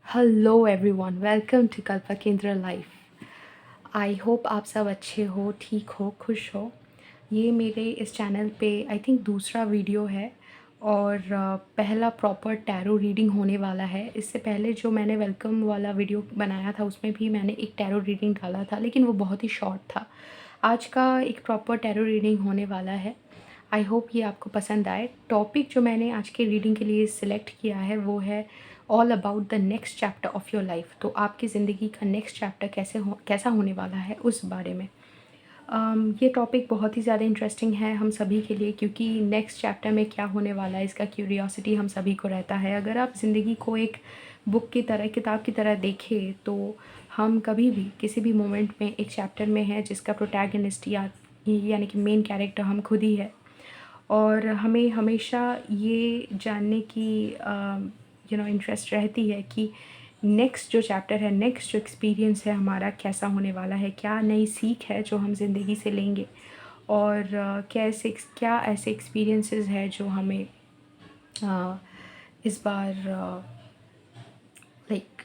Hello everyone, welcome to Kalpa Kendra life. I hope आप सब अच्छे हो, ठीक हो, खुश हो। ये मेरे इस चैनल पे आई थिंक दूसरा वीडियो है और पहला प्रॉपर टैरो रीडिंग होने वाला है। इससे पहले जो मैंने वेलकम वाला वीडियो बनाया था उसमें भी मैंने एक टैरो रीडिंग डाला था, लेकिन वो बहुत ही शॉर्ट था। आज का एक प्रॉपर टैरो रीडिंग होने वाला है। आई होप ये आपको पसंद आए। टॉपिक जो मैंने आज के रीडिंग के लिए सिलेक्ट किया है वो है all about the next chapter of your life. तो आपकी ज़िंदगी का नेक्स्ट चैप्टर कैसा होने वाला है उस बारे में। ये टॉपिक बहुत ही ज़्यादा इंटरेस्टिंग है हम सभी के लिए, क्योंकि नेक्स्ट चैप्टर में क्या होने वाला है इसका क्यूरियोसिटी हम सभी को रहता है। अगर आप ज़िंदगी को एक बुक की तरह, किताब की तरह देखें, तो हम कभी भी किसी भी मोमेंट में एक चैप्टर में है जिसका प्रोटैगनिस्ट या यानी कि मेन कैरेक्टर हम खुद ही है। और हमें हमेशा ये जानने की इंटरेस्ट रहती है कि नेक्स्ट जो चैप्टर है, नेक्स्ट जो एक्सपीरियंस है हमारा कैसा होने वाला है, क्या नई सीख है जो हम ज़िंदगी से लेंगे, और क्या ऐसे एक्सपीरियंसेस है जो हमें इस बार लाइक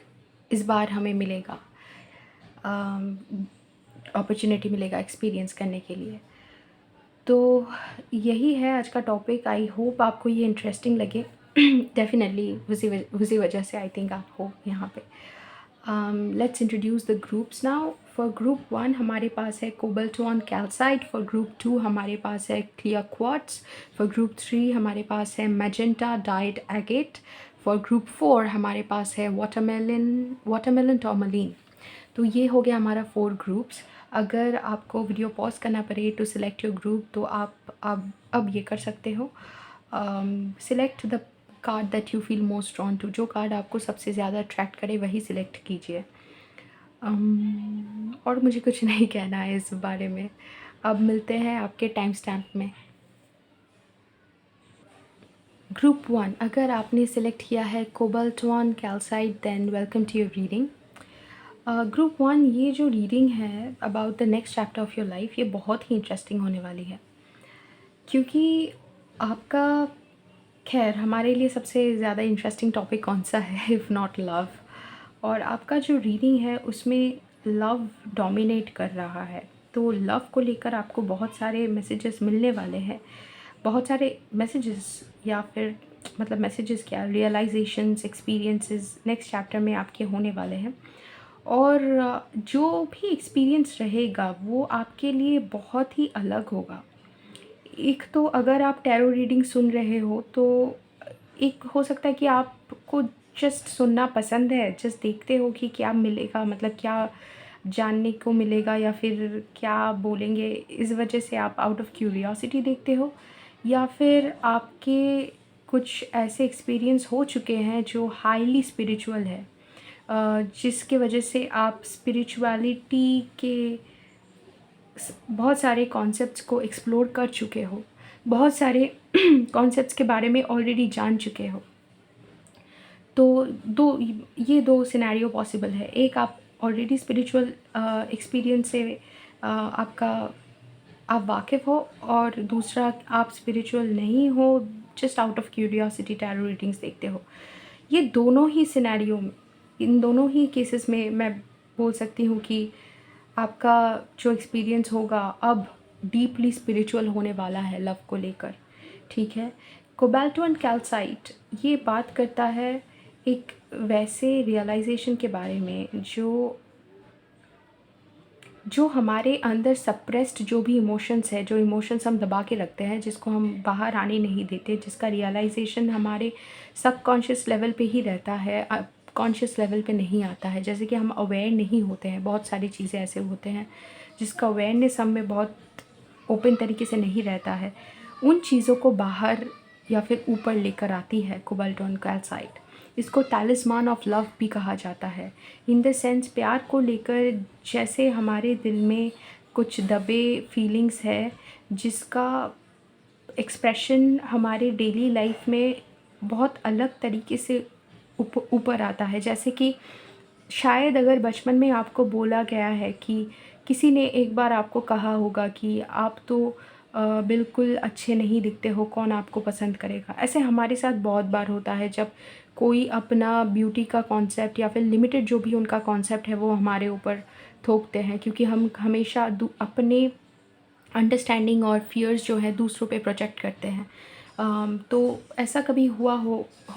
इस बार हमें मिलेगा, अपॉर्चुनिटी मिलेगा एक्सपीरियंस करने के लिए। तो यही है आज का टॉपिक। आई होप आपको ये इंटरेस्टिंग लगे। डेफिनेटली उसी वजह से आई थिंक आप हो यहाँ पे। Let's introduce the groups now. For group 1 हमारे पास है कोबल्टॉन कैल्साइट। फॉर ग्रुप 2 हमारे पास है क्लियर क्वार्ट्ज। फॉर ग्रुप 3 हमारे पास है magenta died agate. For group 4 हमारे पास है वाटरमेलन टॉर्मलिन। तो ये हो गया हमारा 4 ग्रुप्स। अगर आपको वीडियो पॉज करना पड़े टू सिलेक्ट योर ग्रुप, तो आप अब ये कर सकते हो। Select the card that you feel most drawn to. जो कार्ड आपको सबसे ज़्यादा अट्रैक्ट करे वही सिलेक्ट कीजिए। और मुझे कुछ नहीं कहना है इस बारे में। अब मिलते हैं आपके टाइम स्टैम्प में। ग्रुप 1, अगर आपने सिलेक्ट किया है cobaltoan calcite, then welcome to your reading. Group 1, ये जो रीडिंग है about the next chapter of your life, ये बहुत ही इंटरेस्टिंग होने वाली है, क्योंकि आपका, खैर हमारे लिए सबसे ज़्यादा इंटरेस्टिंग टॉपिक कौन सा है इफ़ नॉट लव। और आपका जो रीडिंग है उसमें लव डोमिनेट कर रहा है। तो लव को लेकर आपको बहुत सारे मैसेजेस मिलने वाले हैं। बहुत सारे मैसेजेस, या फिर मतलब मैसेजेस क्या, रियलाइजेशंस, एक्सपीरियंसेस नेक्स्ट चैप्टर में आपके होने वाले हैं। और जो भी एक्सपीरियंस रहेगा वो आपके लिए बहुत ही अलग होगा। एक तो अगर आप टैरो रीडिंग सुन रहे हो तो एक हो सकता है कि आपको जस्ट सुनना पसंद है, जस्ट देखते हो कि क्या मिलेगा, मतलब क्या जानने को मिलेगा या फिर क्या बोलेंगे, इस वजह से आप आउट ऑफ क्यूरियोसिटी देखते हो। या फिर आपके कुछ ऐसे एक्सपीरियंस हो चुके हैं जो हाईली स्पिरिचुअल है, जिसके वजह से आप स्पिरिचुअलिटी के बहुत सारे कॉन्सेप्ट्स को एक्सप्लोर कर चुके हो, बहुत सारे कॉन्सेप्ट्स के बारे में ऑलरेडी जान चुके हो। तो दो सिनेरियो पॉसिबल है। एक, आप ऑलरेडी स्पिरिचुअल एक्सपीरियंस से आपका आप वाकिफ़ हो, और दूसरा आप स्पिरिचुअल नहीं हो, just out of curiosity tarot readings देखते हो। ये दोनों ही सिनेरियो में, इन दोनों ही केसेस में मैं बोल सकती हूँ कि आपका जो एक्सपीरियंस होगा अब डीपली स्पिरिचुअल होने वाला है लव को लेकर। ठीक है। कोबाल्टो एंड कैल्साइट ये बात करता है एक वैसे रियलाइजेशन के बारे में जो हमारे अंदर सप्रेस्ड जो भी इमोशंस है, जो इमोशंस हम दबा के रखते हैं, जिसको हम बाहर आने नहीं देते, जिसका रियलाइजेशन हमारे सबकॉन्शियस लेवल पे ही रहता है, कॉन्शियस लेवल पे नहीं आता है। जैसे कि हम अवेयर नहीं होते हैं, बहुत सारी चीज़ें ऐसे होते हैं जिसका अवेयरनेस हम में बहुत ओपन तरीके से नहीं रहता है। उन चीज़ों को बाहर या फिर ऊपर लेकर आती है कोबाल्टॉन कैल्साइट। इसको टैलिस्मान ऑफ लव भी कहा जाता है। इन द सेंस, प्यार को लेकर जैसे हमारे दिल में कुछ दबे फीलिंग्स है, जिसका एक्सप्रेशन हमारे डेली लाइफ में बहुत अलग तरीके से ऊपर आता है। जैसे कि शायद अगर बचपन में आपको बोला गया है कि किसी ने एक बार आपको कहा होगा कि आप तो बिल्कुल अच्छे नहीं दिखते हो, कौन आपको पसंद करेगा। ऐसे हमारे साथ बहुत बार होता है जब कोई अपना ब्यूटी का कॉन्सेप्ट या फिर लिमिटेड जो भी उनका कॉन्सेप्ट है वो हमारे ऊपर थोपते हैं, क्योंकि हम हमेशा अपने अंडरस्टैंडिंग और फियर्स जो है दूसरों पे प्रोजेक्ट करते हैं। तो ऐसा कभी हुआ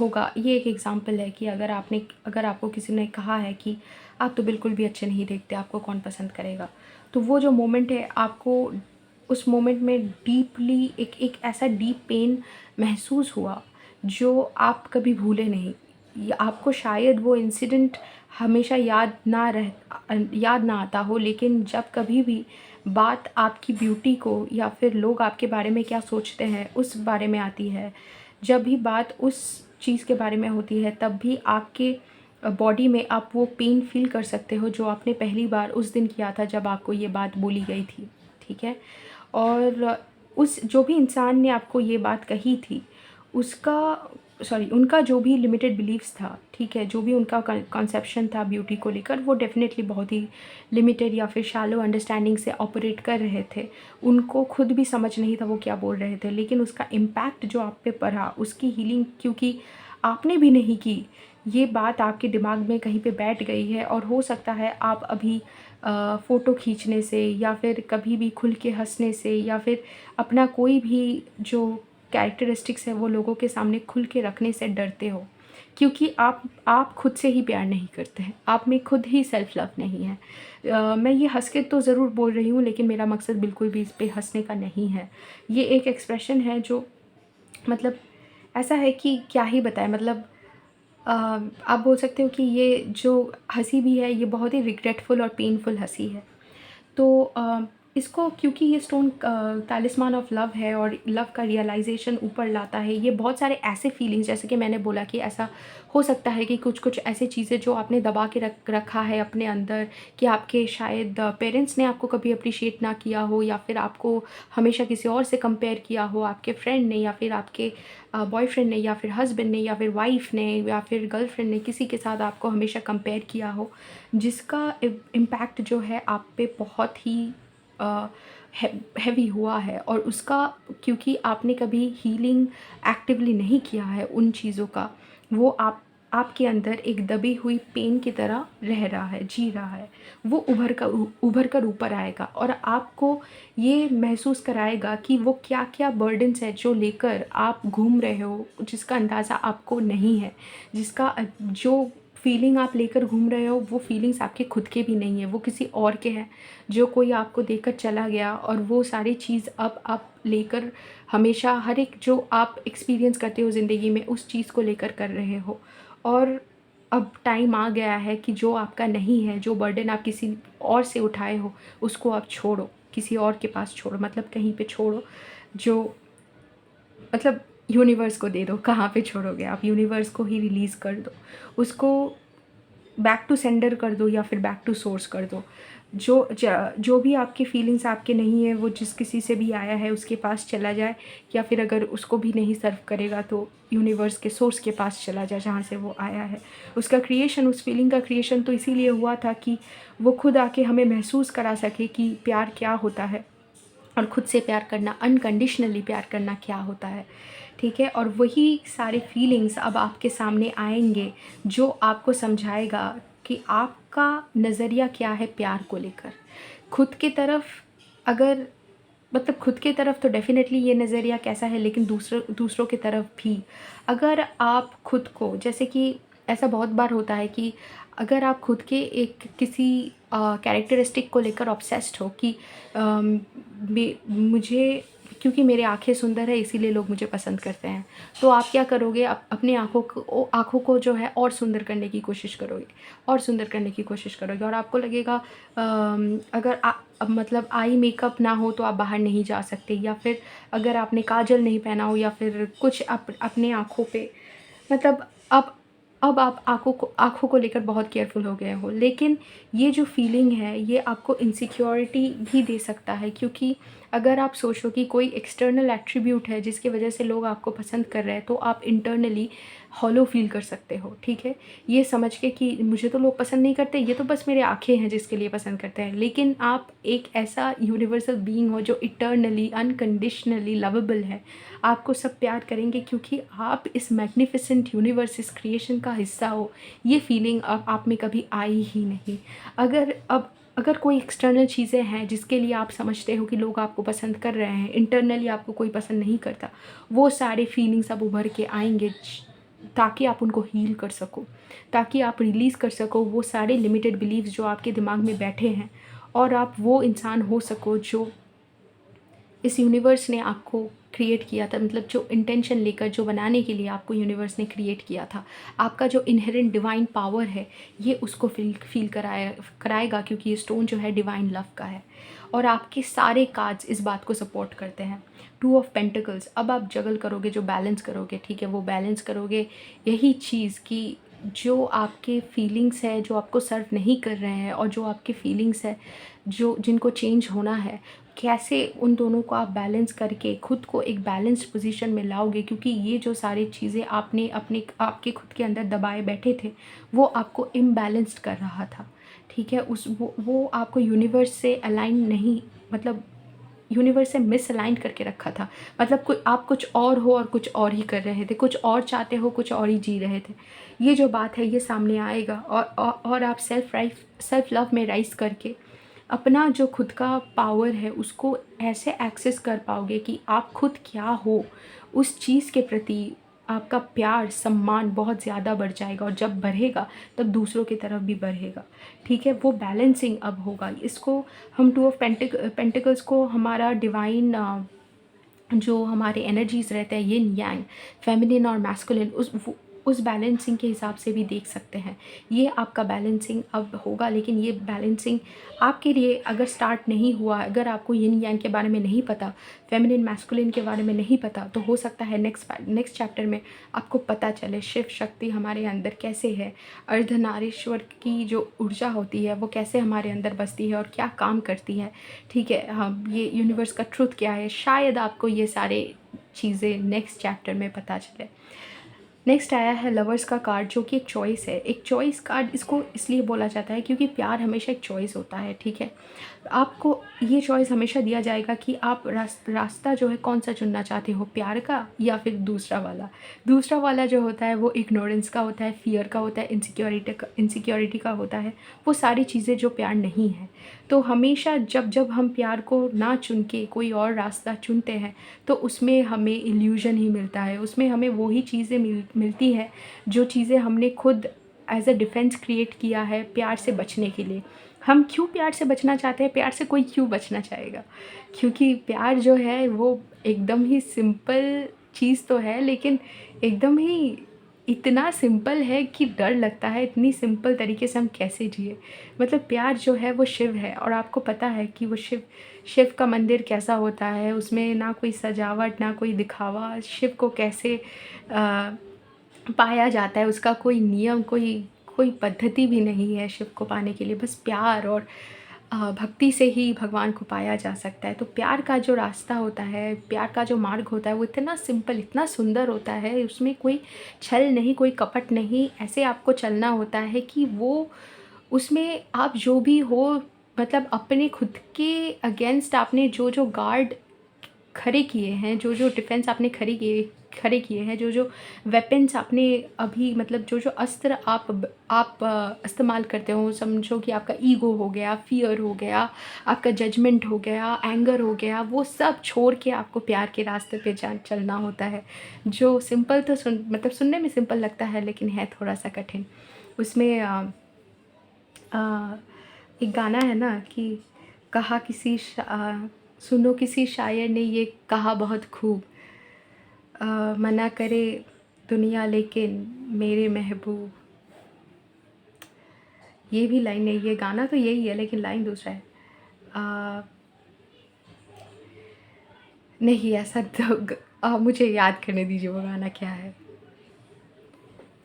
होगा, ये एक एग्ज़ाम्पल है कि अगर आपको किसी ने कहा है कि आप तो बिल्कुल भी अच्छे नहीं दिखते, आपको कौन पसंद करेगा। तो वो जो मोमेंट है, आपको उस मोमेंट में डीपली एक एक ऐसा डीप पेन महसूस हुआ जो आप कभी भूले नहीं। आपको शायद वो इंसिडेंट हमेशा याद ना आता हो, लेकिन जब कभी भी बात आपकी ब्यूटी को या फिर लोग आपके बारे में क्या सोचते हैं उस बारे में आती है, जब भी बात उस चीज़ के बारे में होती है, तब भी आपके बॉडी में आप वो पेन फ़ील कर सकते हो जो आपने पहली बार उस दिन किया था जब आपको ये बात बोली गई थी, ठीक है? और उस जो भी इंसान ने आपको ये बात कही थी, उनका जो भी लिमिटेड बिलीव्स था, ठीक है? जो भी उनका कंसेप्शन था ब्यूटी को लेकर, वो डेफ़िनेटली बहुत ही लिमिटेड या फिर शैलो अंडरस्टैंडिंग से ऑपरेट कर रहे थे। उनको खुद भी समझ नहीं था वो क्या बोल रहे थे, लेकिन उसका इम्पैक्ट जो आप पे पड़ा, उसकी हीलिंग क्योंकि आपने भी नहीं की, ये बात आपके दिमाग में कहीं पे बैठ गई है। और हो सकता है आप अभी फ़ोटो खींचने से या फिर कभी भी खुल के हँसने से या फिर अपना कोई भी जो कैरेक्टरिस्टिक्स है वो लोगों के सामने खुल के रखने से डरते हो, क्योंकि आप खुद से ही प्यार नहीं करते हैं, आप में खुद ही सेल्फ लव नहीं है। मैं ये हँस के तो ज़रूर बोल रही हूँ, लेकिन मेरा मकसद बिल्कुल भी इस पे हँसने का नहीं है। ये एक एक्सप्रेशन है जो मतलब ऐसा है कि क्या ही बताएँ, मतलब अ, आप बोल सकते हो कि ये जो हँसी भी है, ये बहुत ही रिग्रेटफुल और पेनफुल हँसी है। तो इसको क्योंकि ये स्टोन तालिस्मान ऑफ लव है और लव का रियलाइजेशन ऊपर लाता है, ये बहुत सारे ऐसे फीलिंग्स, जैसे कि मैंने बोला कि ऐसा हो सकता है कि कुछ कुछ ऐसी चीज़ें जो आपने दबा के रखा है अपने अंदर, कि आपके शायद पेरेंट्स ने आपको कभी अप्रिशिएट ना किया हो, या फिर आपको हमेशा किसी और से कंपेयर किया हो, आपके फ्रेंड ने या फिर आपके बॉयफ्रेंड ने या फिर हस्बैंड ने या फिर वाइफ ने या फिर गर्लफ्रेंड ने, किसी के साथ आपको हमेशा कंपेयर किया हो, जिसका इम्पैक्ट जो है आप पे बहुत ही हैवी हुआ है। और उसका, क्योंकि आपने कभी हीलिंग एक्टिवली नहीं किया है उन चीज़ों का, वो आपके अंदर एक दबी हुई पेन की तरह रह रहा है, जी रहा है। वो उभर कर ऊपर आएगा और आपको ये महसूस कराएगा कि वो क्या क्या बर्डन्स है जो लेकर आप घूम रहे हो, जिसका अंदाज़ा आपको नहीं है, जो फीलिंग आप लेकर घूम रहे हो, वो फीलिंग्स आपके खुद के भी नहीं है, वो किसी और के हैं, जो कोई आपको देकर चला गया। और वो सारी चीज़ अब आप लेकर हमेशा हर एक जो आप एक्सपीरियंस करते हो ज़िंदगी में, उस चीज़ को लेकर कर रहे हो। और अब टाइम आ गया है कि जो आपका नहीं है, जो बर्डन आप किसी और से उठाए हो, उसको आप छोड़ो, किसी और के पास छोड़ो, मतलब कहीं पे छोड़ो, जो मतलब यूनिवर्स को दे दो। कहाँ पे छोड़ोगे आप? यूनिवर्स को ही रिलीज़ कर दो, उसको बैक टू सेंडर कर दो या फिर बैक टू सोर्स कर दो। जो भी आपकी फीलिंग्स आपके नहीं है, वो जिस किसी से भी आया है उसके पास चला जाए, या फिर अगर उसको भी नहीं सर्व करेगा तो यूनिवर्स के सोर्स के पास चला जाए जहाँ से वो आया है। उसका क्रिएशन, उस फीलिंग का क्रिएशन तो इसीलिए हुआ था कि वो खुद आके हमें महसूस करा सके कि प्यार क्या होता है, और खुद से प्यार करना, अनकंडीशनली प्यार करना क्या होता है, ठीक है? और वही सारे फीलिंग्स अब आपके सामने आएँगे, जो आपको समझाएगा कि आपका नज़रिया क्या है प्यार को लेकर। खुद की तरफ अगर मतलब खुद की तरफ तो डेफ़िनेटली ये नज़रिया कैसा है, लेकिन दूसरों की तरफ भी। अगर आप खुद को, जैसे कि ऐसा बहुत बार होता है कि अगर आप खुद के एक किसी कैरेक्टरिस्टिक को लेकर ऑब्सेस्ड हो कि अम, मुझे, क्योंकि मेरी आँखें सुंदर है इसीलिए लोग मुझे पसंद करते हैं, तो आप क्या करोगे, अपनी आँखों को जो है और सुंदर करने की कोशिश करोगे, और सुंदर करने की कोशिश करोगे। और आपको लगेगा अगर अब मतलब आई मेकअप ना हो तो आप बाहर नहीं जा सकते, या फिर अगर आपने काजल नहीं पहना हो, या फिर कुछ अपने आँखों पे, मतलब अब आप आँखों को लेकर बहुत केयरफुल हो गए हो। लेकिन ये जो फीलिंग है, ये आपको इनसिक्योरिटी भी दे सकता है, क्योंकि अगर आप सोचो कि कोई एक्सटर्नल एट्रीब्यूट है जिसकी वजह से लोग आपको पसंद कर रहे हैं, तो आप इंटरनली हॉलो फील कर सकते हो, ठीक है? ये समझ के कि मुझे तो लोग पसंद नहीं करते, ये तो बस मेरे आँखें हैं जिसके लिए पसंद करते हैं। लेकिन आप एक ऐसा यूनिवर्सल बीइंग हो जो इटर्नली, अनकंडीशनली लवेबल है। आपको सब प्यार करेंगे क्योंकि आप इस मैग्निफिसेंट यूनिवर्स, इस क्रिएशन का हिस्सा हो। ये फीलिंग अब आप में कभी आई ही नहीं। अगर कोई एक्सटर्नल चीज़ें हैं जिसके लिए आप समझते हो कि लोग आपको पसंद कर रहे हैं, इंटरनली आपको कोई पसंद नहीं करता, वो सारे फीलिंग्स अब उभर के आएँगे ताकि आप उनको हील कर सको, ताकि आप रिलीज़ कर सको वो सारे लिमिटेड बिलीव्स जो आपके दिमाग में बैठे हैं, और आप वो इंसान हो सको जो इस यूनिवर्स ने आपको क्रिएट किया था, मतलब जो इंटेंशन लेकर, जो बनाने के लिए आपको यूनिवर्स ने क्रिएट किया था। आपका जो इनहेरेंट डिवाइन पावर है, ये उसको फील कराएगा, क्योंकि ये स्टोन जो है डिवाइन लव का है। और आपके सारे कार्ड्स इस बात को सपोर्ट करते हैं। टू ऑफ पेंटिकल्स, अब आप जगल करोगे, जो बैलेंस करोगे, ठीक है, वो बैलेंस करोगे यही चीज़ कि जो आपके फीलिंग्स है, जो आपको सर्व नहीं कर रहे हैं, और जो आपके फीलिंग्स है जो जिनको चेंज होना है, कैसे उन दोनों को आप बैलेंस करके खुद को एक बैलेंस्ड पोजीशन में लाओगे। क्योंकि ये जो सारी चीज़ें आपने आपके खुद के अंदर दबाए बैठे थे, वो आपको इम्बैलेंस्ड कर रहा था, ठीक है? वो आपको यूनिवर्स से अलाइन नहीं, मतलब यूनिवर्स से मिसअलाइन करके रखा था। मतलब कोई आप कुछ और हो और कुछ और ही कर रहे थे, कुछ और चाहते हो, कुछ और ही जी रहे थे। ये जो बात है ये सामने आएगा, और आप सेल्फ लव में राइज़ करके अपना जो खुद का पावर है उसको ऐसे एक्सेस कर पाओगे कि आप खुद क्या हो, उस चीज़ के प्रति आपका प्यार, सम्मान बहुत ज़्यादा बढ़ जाएगा, और जब बढ़ेगा तब दूसरों की तरफ भी बढ़ेगा, ठीक है? वो बैलेंसिंग अब होगा। इसको हम टू ऑफ पेंटिकल्स को हमारा डिवाइन जो हमारे एनर्जीज़ रहते हैं, यिन यांग, फेमिनिन और मैस्कुलिन, उस बैलेंसिंग के हिसाब से भी देख सकते हैं। ये आपका बैलेंसिंग अब होगा, लेकिन ये बैलेंसिंग आपके लिए अगर स्टार्ट नहीं हुआ, अगर आपको यिन यांग के बारे में नहीं पता, फेमिनिन मैस्कुलिन के बारे में नहीं पता, तो हो सकता है नेक्स्ट चैप्टर में आपको पता चले शिव शक्ति हमारे अंदर कैसे है, अर्धनारीश्वर की जो ऊर्जा होती है वो कैसे हमारे अंदर बसती है और क्या काम करती है, ठीक है? हाँ, ये यूनिवर्स का ट्रुथ क्या है, शायद आपको ये सारे चीज़ें नेक्स्ट चैप्टर में पता चले। नेक्स्ट आया है लवर्स का कार्ड, जो कि एक चॉइस है। एक चॉइस कार्ड इसको इसलिए बोला जाता है क्योंकि प्यार हमेशा एक चॉइस होता है, ठीक है? आपको ये चॉइस हमेशा दिया जाएगा कि आप रास्ता जो है कौन सा चुनना चाहते हो, प्यार का या फिर दूसरा वाला। दूसरा वाला जो होता है वो इग्नोरेंस का होता है, फियर का होता है, इनसिक्योरिटी का होता है। वो सारी चीज़ें जो प्यार नहीं है। तो हमेशा जब जब हम प्यार को ना चुन के कोई और रास्ता चुनते हैं, तो उसमें हमें इल्यूज़न ही मिलता है, उसमें हमें वही चीज़ें मिलती है जो चीज़ें हमने खुद एज अ डिफेंस क्रिएट किया है प्यार से बचने के लिए। हम क्यों प्यार से बचना चाहते हैं? प्यार से कोई क्यों बचना चाहेगा? क्योंकि प्यार जो है वो एकदम ही सिंपल चीज़ तो है, लेकिन एकदम ही इतना सिंपल है कि डर लगता है, इतनी सिंपल तरीके से हम कैसे जिए। मतलब प्यार जो है वो शिव है, और आपको पता है कि वो शिव का मंदिर कैसा होता है, उसमें ना कोई सजावट, ना कोई दिखावा। शिव को कैसे पाया जाता है, उसका कोई नियम, कोई कोई पद्धति भी नहीं है शिव को पाने के लिए। बस प्यार और भक्ति से ही भगवान को पाया जा सकता है। तो प्यार का जो रास्ता होता है, प्यार का जो मार्ग होता है, वो इतना सिंपल, इतना सुंदर होता है। उसमें कोई छल नहीं, कोई कपट नहीं। ऐसे आपको चलना होता है कि वो उसमें आप जो भी हो, मतलब अपने खुद के अगेंस्ट आपने जो जो गार्ड खड़े किए हैं, जो जो डिफेंस आपने खड़े किए हैं, जो जो वेपन्स आपने अभी, मतलब जो जो अस्त्र आप इस्तेमाल करते हो, समझो कि आपका ईगो हो गया, फियर हो गया, आपका जजमेंट हो गया, एंगर हो गया, वो सब छोड़ के आपको प्यार के रास्ते पे चलना होता है। जो सिंपल तो मतलब सुनने में सिंपल लगता है, लेकिन है थोड़ा सा कठिन। उसमें अ, एक गाना है ना कि कहा सुनो किसी शायर ने ये कहा बहुत खूब, मना करे दुनिया लेकिन मेरे महबूब। ये भी लाइन है, ये गाना तो यही है लेकिन लाइन दूसरा है। अ, नहीं ऐसा तो मुझे याद करने दीजिए वो गाना क्या है।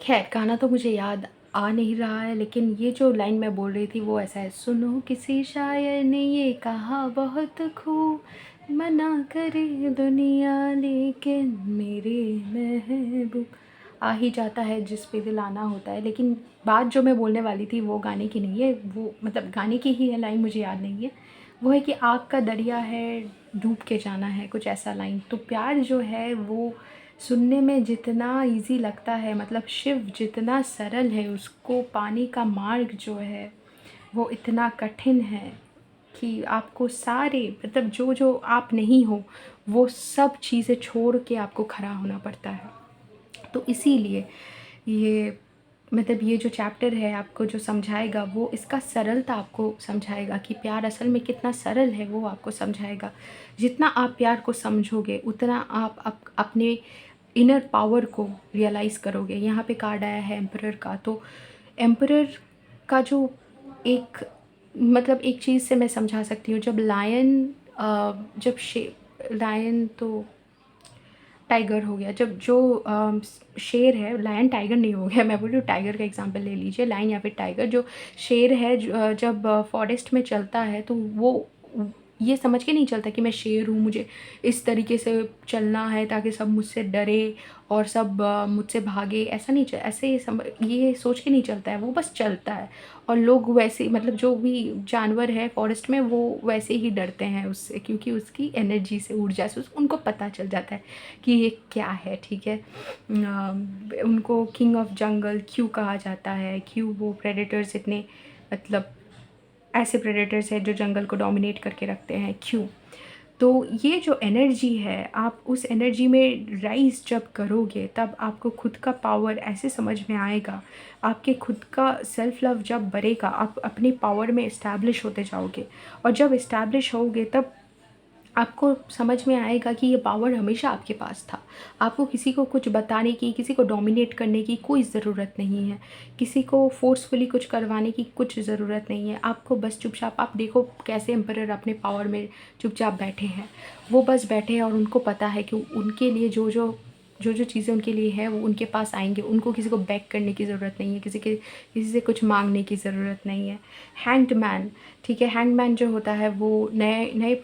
खैर गाना तो मुझे याद आ नहीं रहा है, लेकिन ये जो लाइन मैं बोल रही थी वो ऐसा है, सुनो किसी शायर ने ये कहा बहुत खूब, मना करे दुनिया लेकिन मेरे महबूब आ ही जाता है जिस पे दिल आना होता है। लेकिन बात जो मैं बोलने वाली थी वो गाने की नहीं है, वो मतलब गाने की ही है, लाइन मुझे याद नहीं है। वो है कि आग का दरिया है, डूब के जाना है, कुछ ऐसा लाइन। तो प्यार जो है वो सुनने में जितना इजी लगता है, मतलब शिव जितना सरल है, उसको पाने का मार्ग जो है वो इतना कठिन है कि आपको सारे मतलब जो जो आप नहीं हो वो सब चीज़ें छोड़ के आपको खड़ा होना पड़ता है। तो इसीलिए ये मतलब ये जो चैप्टर है आपको जो समझाएगा वो इसका सरलता आपको समझाएगा कि प्यार असल में कितना सरल है, वो आपको समझाएगा। जितना आप प्यार को समझोगे उतना आप अपने इनर पावर को रियलाइज़ करोगे। यहाँ पे कार्ड आया है एम्परर का। तो एम्परर का जो एक मतलब एक चीज़ से मैं समझा सकती हूँ, जब लायन जब लायन तो टाइगर हो गया, जब जो शेर है, लायन टाइगर नहीं हो गया, मैं बोल रही हूँ टाइगर का एग्जांपल ले लीजिए, लायन या फिर टाइगर। जो शेर है जब फॉरेस्ट में चलता है तो वो ये समझ के नहीं चलता कि मैं शेर हूँ, मुझे इस तरीके से चलना है ताकि सब मुझसे डरे और सब मुझसे भागे। ऐसा नहीं ऐसे ये सोच के नहीं चलता है, वो बस चलता है। और लोग वैसे मतलब जो भी जानवर है फॉरेस्ट में वो वैसे ही डरते हैं उससे, क्योंकि उसकी एनर्जी से, ऊर्जा से उनको पता चल जाता है कि ये क्या है। ठीक है, उनको किंग ऑफ जंगल क्यों कहा जाता है, क्यों वो प्रेडेटर्स इतने मतलब ऐसे प्रेडेटर्स हैं जो जंगल को डोमिनेट करके रखते हैं, क्यों? तो ये जो एनर्जी है, आप उस एनर्जी में राइज़ जब करोगे तब आपको खुद का पावर ऐसे समझ में आएगा, आपके खुद का सेल्फ लव जब बढ़ेगा, आप अपने पावर में इस्टेब्लिश होते जाओगे। और जब इस्टेब्लिश होगे तब आपको समझ में आएगा कि ये पावर हमेशा आपके पास था। आपको किसी को कुछ बताने की, किसी को डोमिनेट करने की कोई ज़रूरत नहीं है। किसी को फ़ोर्सफुली कुछ करवाने की कुछ ज़रूरत नहीं है। आपको बस चुपचाप, आप देखो कैसे एम्परर अपने पावर में चुपचाप बैठे हैं। वो बस बैठे हैं और उनको पता है कि उनके लिए जो चीज़ें उनके लिए है वो उनके पास आएँगे। उनको किसी को बेग करने की ज़रूरत नहीं है, किसी से कुछ माँगने की ज़रूरत नहीं है। हैंग्ड मैन, ठीक है, हैंग्ड मैन जो होता है वो नए नए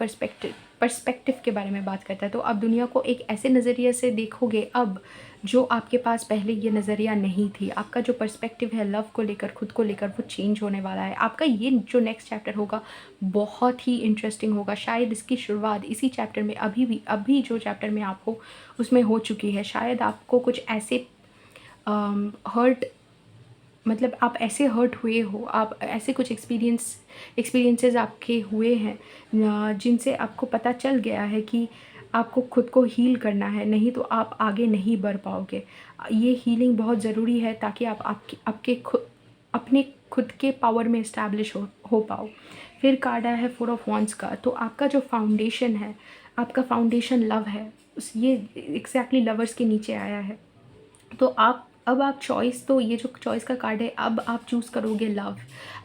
पर्सपेक्टिव के बारे में बात करता है। तो आप दुनिया को एक ऐसे नज़रिए से देखोगे अब, जो आपके पास पहले ये नज़रिया नहीं थी। आपका जो पर्सपेक्टिव है लव को लेकर, खुद को लेकर, वो चेंज होने वाला है। आपका ये जो नेक्स्ट चैप्टर होगा बहुत ही इंटरेस्टिंग होगा। शायद इसकी शुरुआत इसी चैप्टर में अभी जो चैप्टर में आप हो उसमें हो चुकी है। शायद आपको कुछ ऐसे हर्ट मतलब आप ऐसे हर्ट हुए हो, आप ऐसे कुछ एक्सपीरियंसेस आपके हुए हैं जिनसे आपको पता चल गया है कि आपको खुद को हील करना है, नहीं तो आप आगे नहीं बढ़ पाओगे। ये हीलिंग बहुत ज़रूरी है ताकि आप अपने खुद के पावर में इस्टेब्लिश हो पाओ। फिर कार्ड आया है फोर ऑफ वॉन्ड्स का। तो आपका जो फाउंडेशन है, आपका फाउंडेशन लव है। ये एग्जैक्टली लवर्स के नीचे आया है। तो अब आप चॉइस, तो ये जो चॉइस का कार्ड है, अब आप चूज़ करोगे लव,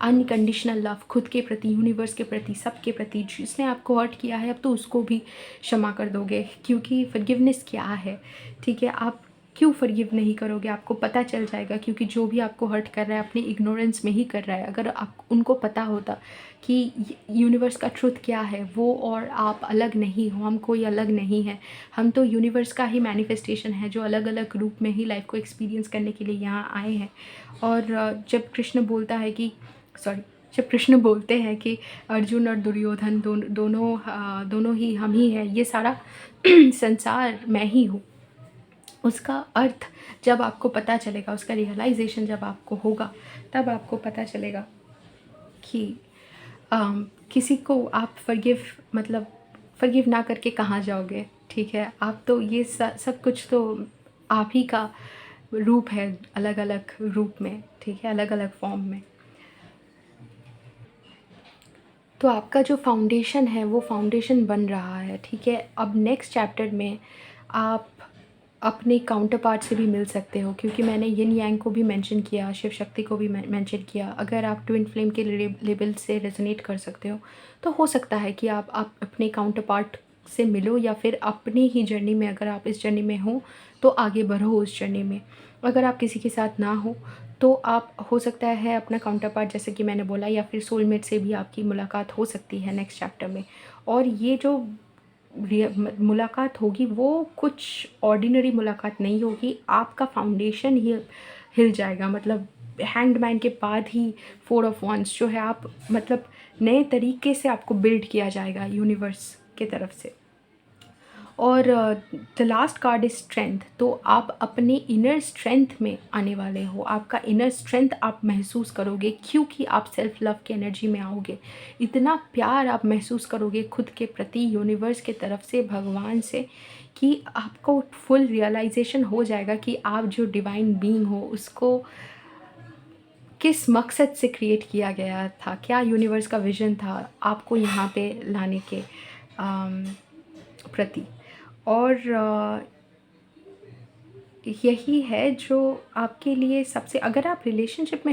अनकंडीशनल लव, खुद के प्रति, यूनिवर्स के प्रति, सबके प्रति। जिसने आपको हर्ट किया है अब तो उसको भी क्षमा कर दोगे, क्योंकि फॉरगिवनेस क्या है। ठीक है, आप क्यों फॉरगिव नहीं करोगे, आपको पता चल जाएगा। क्योंकि जो भी आपको हर्ट कर रहा है अपनी इग्नोरेंस में ही कर रहा है। अगर आप उनको पता होता कि यूनिवर्स का ट्रुथ क्या है, वो और आप अलग नहीं हो, हम कोई अलग नहीं है, हम तो यूनिवर्स का ही मैनिफेस्टेशन है जो अलग अलग रूप में ही लाइफ को एक्सपीरियंस करने के लिए यहाँ आए हैं। और जब कृष्ण बोलता है कि सॉरी जब कृष्ण बोलते हैं कि अर्जुन और दुर्योधन दोनों ही हम ही हैं, ये सारा संसार मैं ही हूँ, उसका अर्थ जब आपको पता चलेगा, उसका रियलाइजेशन जब आपको होगा, तब आपको पता चलेगा कि किसी को आप फॉरगिव ना करके कहाँ जाओगे। ठीक है, आप तो ये सब कुछ तो आप ही का रूप है, अलग अलग रूप में। ठीक है, अलग अलग फॉर्म में। तो आपका जो फाउंडेशन है वो फाउंडेशन बन रहा है। ठीक है, अब नेक्स्ट चैप्टर में आप अपने काउंटर पार्ट से भी मिल सकते हो, क्योंकि मैंने यिन यांग को भी मेंशन किया, शिव शक्ति को भी मेंशन किया। अगर आप ट्विन फ्लेम के लेवल से रेजोनेट कर सकते हो तो हो सकता है कि आप अपने काउंटर पार्ट से मिलो, या फिर अपनी ही जर्नी में, अगर आप इस जर्नी में हो तो आगे बढ़ो उस जर्नी में। अगर आप किसी के साथ ना हो तो आप हो सकता है अपना काउंटर पार्ट, जैसे कि मैंने बोला, या फिर सोलमेट से भी आपकी मुलाकात हो सकती है नेक्स्ट चैप्टर में। और ये जो मुलाकात होगी वो कुछ ऑर्डिनरी मुलाकात नहीं होगी, आपका फाउंडेशन ही हिल जाएगा। मतलब हैंग्ड मैन के बाद ही फोर ऑफ वंस जो है, आप मतलब नए तरीके से आपको बिल्ड किया जाएगा यूनिवर्स के तरफ से। और the last card is strength. तो आप अपने इनर स्ट्रेंथ में आने वाले हो, आपका इनर स्ट्रेंथ आप महसूस करोगे, क्योंकि आप सेल्फ लव की एनर्जी में आओगे। इतना प्यार आप महसूस करोगे खुद के प्रति, यूनिवर्स के तरफ से, भगवान से, कि आपको फुल रियलाइजेशन हो जाएगा कि आप जो डिवाइन बीइंग हो उसको किस मकसद से क्रिएट किया गया था, क्या यूनिवर्स का विजन था आपको यहाँ पे लाने के प्रति। और यही है जो आपके लिए सबसे, अगर आप रिलेशनशिप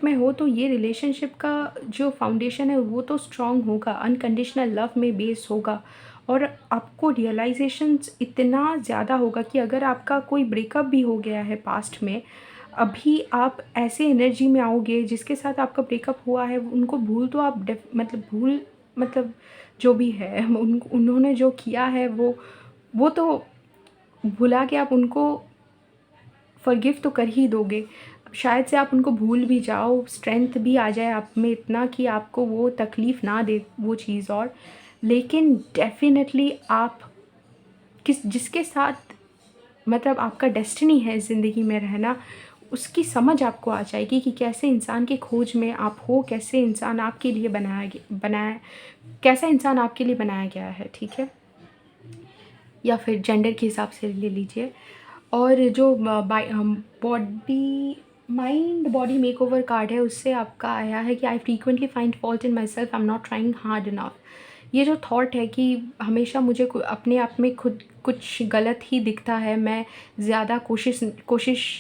में हो तो ये रिलेशनशिप का जो फाउंडेशन है वो तो स्ट्रॉन्ग होगा, अनकंडीशनल लव में बेस होगा। और आपको रियलाइजेशंस इतना ज़्यादा होगा कि अगर आपका कोई ब्रेकअप भी हो गया है पास्ट में, अभी आप ऐसे एनर्जी में आओगे जिसके साथ आपका ब्रेकअप हुआ है, उनको भूल तो आप मतलब जो भी है उन्होंने जो किया है वो तो भुला के आप उनको फॉरगिव तो कर ही दोगे। शायद से आप उनको भूल भी जाओ, स्ट्रेंथ भी आ जाए आप में इतना कि आपको वो तकलीफ़ ना दे वो चीज़। और लेकिन डेफ़िनेटली आप जिसके साथ मतलब आपका डेस्टिनी है ज़िंदगी में रहना, उसकी समझ आपको आ जाएगी कि कैसे इंसान की खोज में आप हो, कैसे इंसान आपके लिए कैसा इंसान आपके लिए बनाया गया है, ठीक है? या फिर जेंडर के हिसाब से ले लीजिए। और जो माइंड बॉडी मेकओवर कार्ड है, उससे आपका आया है कि I frequently find fault in myself, I am not trying hard enough. ये जो थॉट है कि हमेशा मुझे अपने आप में खुद कुछ गलत ही दिखता है, मैं ज़्यादा कोशिश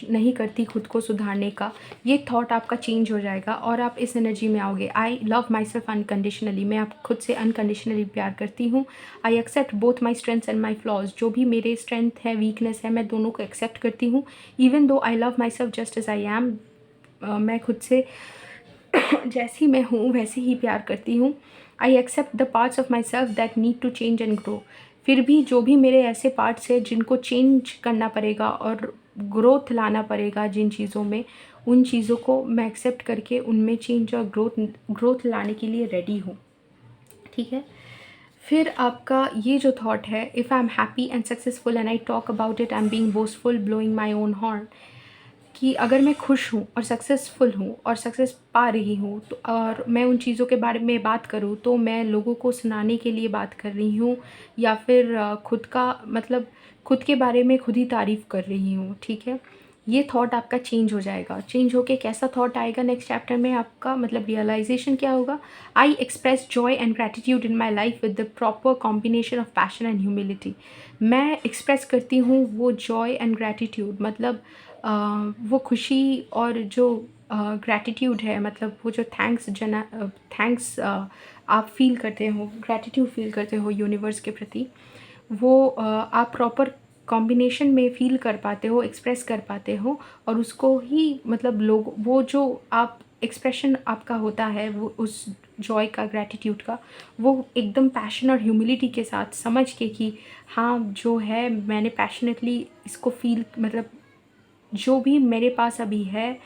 नहीं करती खुद को सुधारने का, ये थॉट आपका चेंज हो जाएगा और आप इस एनर्जी में आओगे। I love my self unconditionally, मैं आप खुद से अनकंडीशनली प्यार करती हूँ। I accept both my strengths and my flaws, जो भी मेरे स्ट्रेंथ है वीकनेस है मैं दोनों को एक्सेप्ट करती हूँ। Even though I love my self just as I am, मैं खुद से जैसी मैं हूँ वैसे ही प्यार करती हूँ। I accept the parts of my self that need to change and grow, फिर भी जो भी मेरे ऐसे पार्ट्स हैं जिनको चेंज करना पड़ेगा और ग्रोथ लाना पड़ेगा जिन चीज़ों में, उन चीज़ों को मैं एक्सेप्ट करके उनमें चेंज और ग्रोथ लाने के लिए रेडी हूँ, ठीक है। फिर आपका ये जो थॉट है, if I am happy and successful and I talk about it, I am being boastful, blowing my own horn, कि अगर मैं खुश हूँ और सक्सेसफुल हूँ और सक्सेस पा रही हूँ तो, और मैं उन चीज़ों के बारे में बात करूँ तो मैं लोगों को सुनाने के लिए बात कर रही हूँ, या फिर खुद का मतलब खुद के बारे में खुद ही तारीफ़ कर रही हूँ, ठीक है। ये थॉट आपका चेंज हो जाएगा। चेंज होके कैसा थॉट आएगा नेक्स्ट चैप्टर में, आपका मतलब रियलाइजेशन क्या होगा। I express Joy and gratitude in my life with the proper combination of passion and humility. मैं एक्सप्रेस करती हूँ वो जॉय एंड ग्रैटिट्यूड, मतलब वो खुशी और जो ग्रैटिट्यूड है, मतलब वो जो थैंक्स आप फील करते हो, ग्रैटिट्यूड फील करते हो यूनिवर्स के प्रति, वो आप प्रॉपर कॉम्बिनेशन में फ़ील कर पाते हो, एक्सप्रेस कर पाते हो। और उसको ही मतलब लोग वो जो आप एक्सप्रेशन आपका होता है वो उस जॉय का, ग्रैटिट्यूड का, वो एकदम पैशन और ह्यूमिलिटी के साथ समझ के कि हाँ जो है मैंने पैशनेटली इसको फील, मतलब जो भी मेरे पास अभी है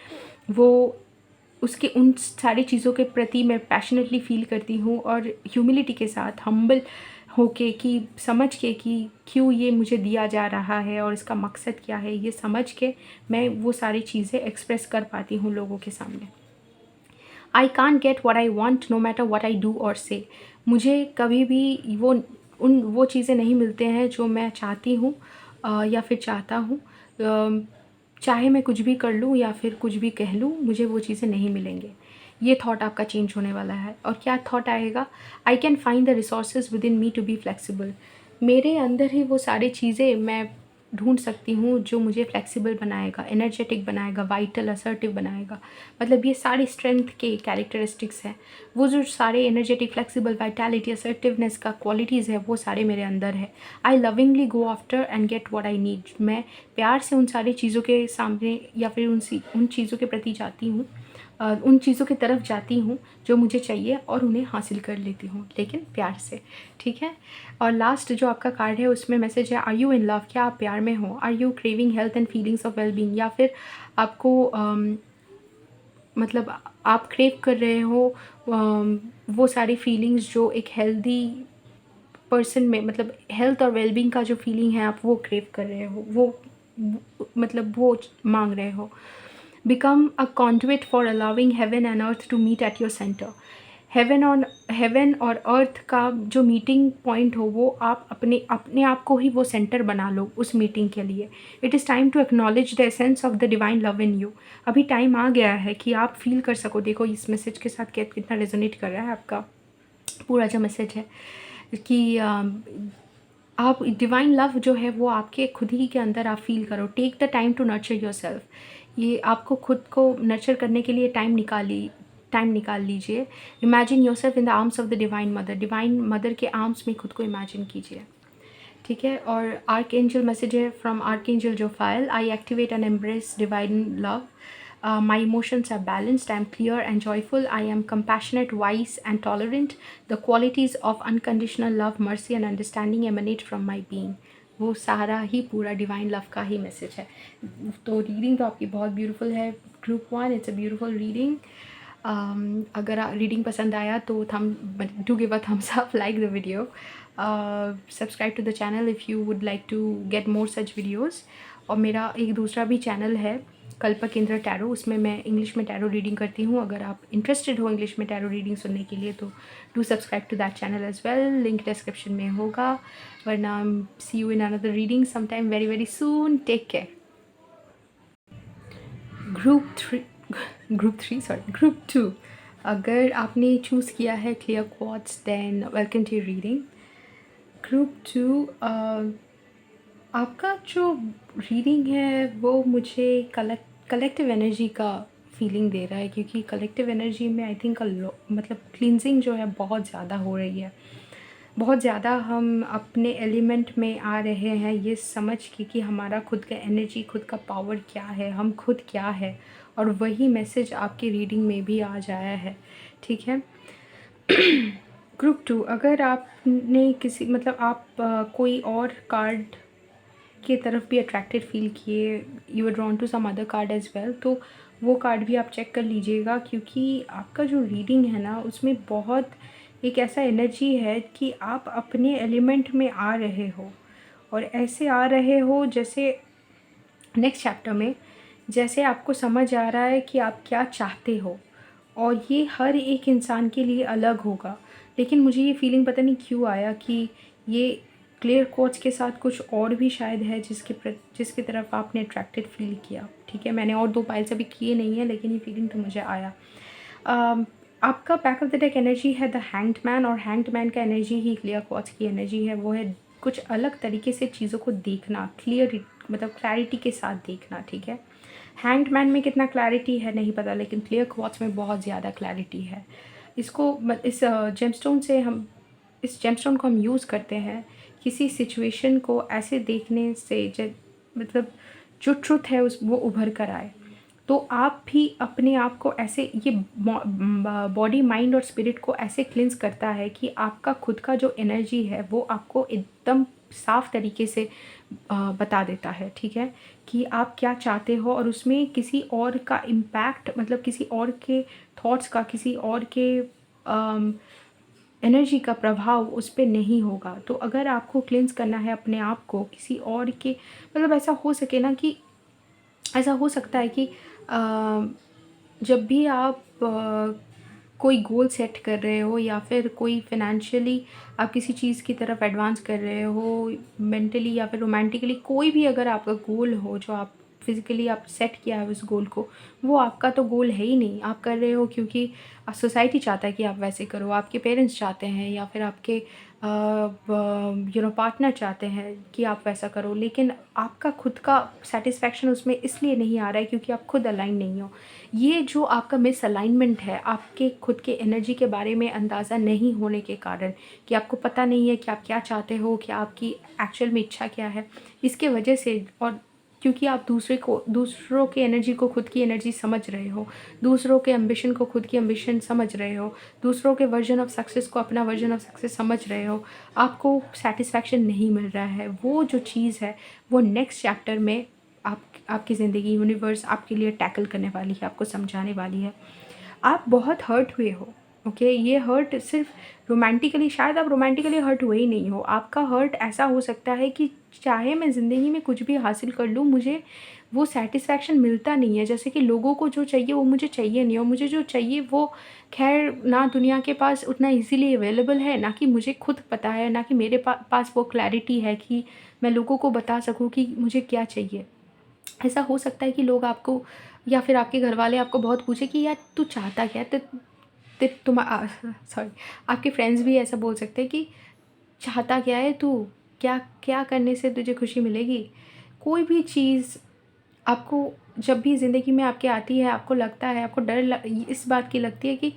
वो उसके उन सारी चीज़ों के प्रति मैं पैशनेटली फ़ील करती हूँ, और ह्यूमिलिटी के साथ हम्बल होके कि समझ के कि क्यों ये मुझे दिया जा रहा है और इसका मकसद क्या है, ये समझ के मैं वो सारी चीज़ें एक्सप्रेस कर पाती हूँ लोगों के सामने। I can't get what I want no matter what I do और से, मुझे कभी भी वो चीज़ें नहीं मिलते हैं जो मैं चाहती हूँ या फिर चाहता हूँ। चाहे मैं कुछ भी कर लूँ या फिर कुछ भी कह लूँ, मुझे वो चीज़ें नहीं मिलेंगे। ये थॉट आपका चेंज होने वाला है। और क्या थॉट आएगा, I can find the resources with in me to be flexible, मेरे अंदर ही वो सारी चीज़ें मैं ढूंढ सकती हूँ जो मुझे फ्लेक्सिबल बनाएगा, एनर्जेटिक बनाएगा, वाइटल, असर्टिव बनाएगा। मतलब ये सारी स्ट्रेंथ के कैरेक्टरिस्टिक्स हैं, वो जो सारे एनर्जेटिक, फ्लेक्सिबल, वाइटैलिटी, असर्टिवनेस का क्वालिटीज़ है वो सारे मेरे अंदर है। I lovingly go after and get what I need, मैं प्यार से उन सारी चीज़ों के सामने या फिर उन चीज़ों के प्रति जाती हूँ उन चीज़ों की तरफ जाती हूँ जो मुझे चाहिए और उन्हें हासिल कर लेती हूँ, लेकिन प्यार से, ठीक है। और लास्ट जो आपका कार्ड है उसमें मैसेज है, आर यू इन लव, क्या आप प्यार में हो? Are you craving health and feelings of wellbeing, या फिर आपको मतलब आप क्रेव कर रहे हो वो सारी फीलिंग्स जो एक हेल्दी पर्सन में, मतलब हेल्थ और वेलबींग का जो फीलिंग है आप वो क्रेव कर रहे हो, मतलब वो मांग रहे हो। Become a conduit for allowing heaven and earth to meet at your centre. Heaven और अर्थ का जो मीटिंग पॉइंट हो वो आप अपने अपने आप को ही वो सेंटर बना लो उस मीटिंग के लिए। It is time to acknowledge the essence of the divine love in you. अभी टाइम आ गया है कि आप फील कर सको। देखो इस मैसेज के साथ कितना रेजोनेट कर रहा है आपका पूरा जो मैसेज है कि आप डिवाइन लव जो है वो आपके खुद ही के अंदर आप फील करो। Take the time to nurture your self. ये आपको खुद को नर्चर करने के लिए टाइम निकाल लीजिए। Imagine yourself in the arms of the divine mother के आर्म्स में खुद को इमेजिन कीजिए, ठीक है। और आर्क एंजल मैसेज है from archangel Jophiel, I activate and embrace divine love. My emotions are balanced, I am clear and joyful, I am compassionate, wise and tolerant. The qualities of unconditional love, mercy and understanding emanate from my being. वो सारा ही पूरा divine love का ही message है। तो reading तो आपकी बहुत beautiful है group 1, it's a beautiful reading. अगर रीडिंग पसंद आया तो do give a thumbs up, like the video, subscribe to the channel if you would like to get more such videos. और मेरा एक दूसरा भी चैनल है कल्पक इंद्र टैरो, उसमें मैं इंग्लिश में टैरो रीडिंग करती हूँ। अगर आप इंटरेस्टेड हो इंग्लिश में टैरो रीडिंग सुनने के लिए तो do subscribe to that channel as well, link description में होगा। वरना see you in another reading sometime very very soon. Take care. Group 2, अगर आपने चूज़ किया है clear quartz then welcome to reading. Group 2, आपका जो रीडिंग है वो मुझे कलेक्टिव एनर्जी का फीलिंग दे रहा है, क्योंकि कलेक्टिव एनर्जी में आई थिंक मतलब क्लींजिंग जो है बहुत ज़्यादा हो रही है। बहुत ज़्यादा हम अपने एलिमेंट में आ रहे हैं ये समझ के कि हमारा खुद का एनर्जी, खुद का पावर क्या है, हम खुद क्या है। और वही मैसेज आपकी रीडिंग में भी आ जाया है, ठीक है। ग्रुप 2, अगर आपने किसी मतलब आप कोई और कार्ड की तरफ भी अट्रैक्टेड फील किए, you are drawn to some other card as well, तो वो कार्ड भी आप चेक कर लीजिएगा, क्योंकि आपका जो रीडिंग है ना उसमें बहुत एक ऐसा एनर्जी है कि आप अपने एलिमेंट में आ रहे हो। और ऐसे आ रहे हो जैसे नेक्स्ट चैप्टर में जैसे आपको समझ आ रहा है कि आप क्या चाहते हो। और ये हर एक इंसान के लिए अलग होगा, लेकिन मुझे ये फीलिंग पता नहीं क्यों आया कि ये क्लियर कोट्स के साथ कुछ और भी शायद है जिसकी तरफ आपने अट्रैक्टेड फील किया, ठीक है। मैंने और 2 पाइल्स अभी किए नहीं है, लेकिन ये फीलिंग तो मुझे आया। आपका back of the deck energy है द हैंग्ड मैन, और हैंग्ड मैन का एनर्जी ही क्लियर कोट्स की एनर्जी है। वो है कुछ अलग तरीके से चीज़ों को देखना, क्लियर मतलब क्लैरिटी के साथ देखना, ठीक है। हैंग्ड मैन में कितना क्लैरिटी है नहीं पता, लेकिन क्लियर क्वार्ट्ज में बहुत ज़्यादा क्लैरिटी है। इस जेमस्टोन को हम यूज़ करते हैं किसी सिचुएशन को ऐसे देखने से मतलब जो ट्रुथ है उस वो उभर कर आए। तो आप भी अपने आप को ऐसे ये बॉडी माइंड और स्पिरिट को ऐसे क्लिंस करता है कि आपका खुद का जो एनर्जी है वो आपको एकदम साफ तरीके से बता देता है, ठीक है, कि आप क्या चाहते हो। और उसमें किसी और का इम्पैक्ट, मतलब किसी और के थॉट्स का, किसी और के एनर्जी का प्रभाव उस पर नहीं होगा। तो अगर आपको क्लिंस करना है अपने आप को किसी और के, मतलब ऐसा हो सके ना कि ऐसा हो सकता है कि जब भी आप कोई गोल सेट कर रहे हो, या फिर कोई फाइनेंशियली आप किसी चीज़ की तरफ एडवांस कर रहे हो, मेंटली या फिर रोमांटिकली, कोई भी अगर आपका गोल हो जो आप फिज़िकली आप सेट किया है उस गोल को, वो आपका तो गोल है ही नहीं। आप कर रहे हो क्योंकि सोसाइटी चाहता है कि आप वैसे करो, आपके पेरेंट्स चाहते हैं, या फिर आपके पार्टनर चाहते हैं कि आप वैसा करो, लेकिन आपका खुद का सेटिस्फैक्शन उसमें इसलिए नहीं आ रहा है क्योंकि आप खुद अलाइन नहीं हो। ये जो आपका मिस अलाइनमेंट है आपके खुद के एनर्जी के बारे में अंदाज़ा नहीं होने के कारण, कि आपको पता नहीं है कि आप क्या चाहते हो, क्या आपकी एक्चुअल में इच्छा क्या है, इसके वजह से। और क्योंकि आप दूसरों की एनर्जी को खुद की एनर्जी समझ रहे हो, दूसरों के एम्बिशन को खुद की एम्बिशन समझ रहे हो, दूसरों के वर्जन ऑफ सक्सेस को अपना वर्जन ऑफ सक्सेस समझ रहे हो, आपको सेटिस्फैक्शन नहीं मिल रहा है, वो जो चीज़ है वो नेक्स्ट चैप्टर में आपकी ज़िंदगी यूनिवर्स आपके लिए टैकल करने वाली है, आपको समझाने वाली है। आप बहुत हर्ट हुए हो, ओके, ये हर्ट सिर्फ रोमांटिकली, शायद आप रोमांटिकली हर्ट हुए ही नहीं हो, आपका हर्ट ऐसा हो सकता है कि चाहे मैं ज़िंदगी में कुछ भी हासिल कर लूँ, मुझे वो सेटिस्फैक्शन मिलता नहीं है। जैसे कि लोगों को जो चाहिए वो मुझे चाहिए नहीं, और मुझे जो चाहिए वो खैर ना दुनिया के पास उतना इजीली अवेलेबल है, ना कि मुझे खुद पता है, ना कि मेरे पास वो क्लैरिटी है कि मैं लोगों को बता सकूँ कि मुझे क्या चाहिए। ऐसा हो सकता है कि लोग आपको या फिर आपके घर वाले आपको बहुत पूछे कि यार तू चाहता क्या है, तो तुम सॉरी, आपके फ्रेंड्स भी ऐसा बोल सकते हैं कि चाहता क्या है तू, क्या क्या करने से तुझे खुशी मिलेगी। कोई भी चीज़ आपको जब भी ज़िंदगी में आपके आती है, आपको लगता है, आपको इस बात की लगती है कि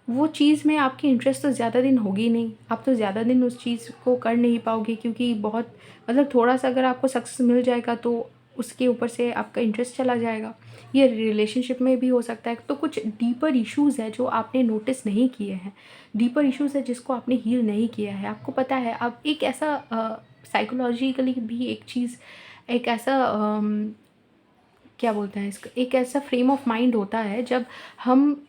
वो चीज़ में आपकी इंटरेस्ट तो ज़्यादा दिन होगी नहीं, आप तो ज़्यादा दिन उस चीज़ को कर नहीं पाओगे, क्योंकि बहुत मतलब थोड़ा-सा अगर आपको सक्सेस मिल जाएगा तो उसके ऊपर से आपका इंटरेस्ट चला जाएगा। ये रिलेशनशिप में भी हो सकता है। तो कुछ डीपर इश्यूज़ हैं जो आपने नोटिस नहीं किए हैं, डीपर इश्यूज़ है जिसको आपने हील नहीं किया है। आपको पता है अब एक ऐसा साइकोलॉजिकली भी एक चीज़, एक ऐसा क्या बोलते हैं इसको, एक ऐसा फ्रेम ऑफ माइंड होता है जब हम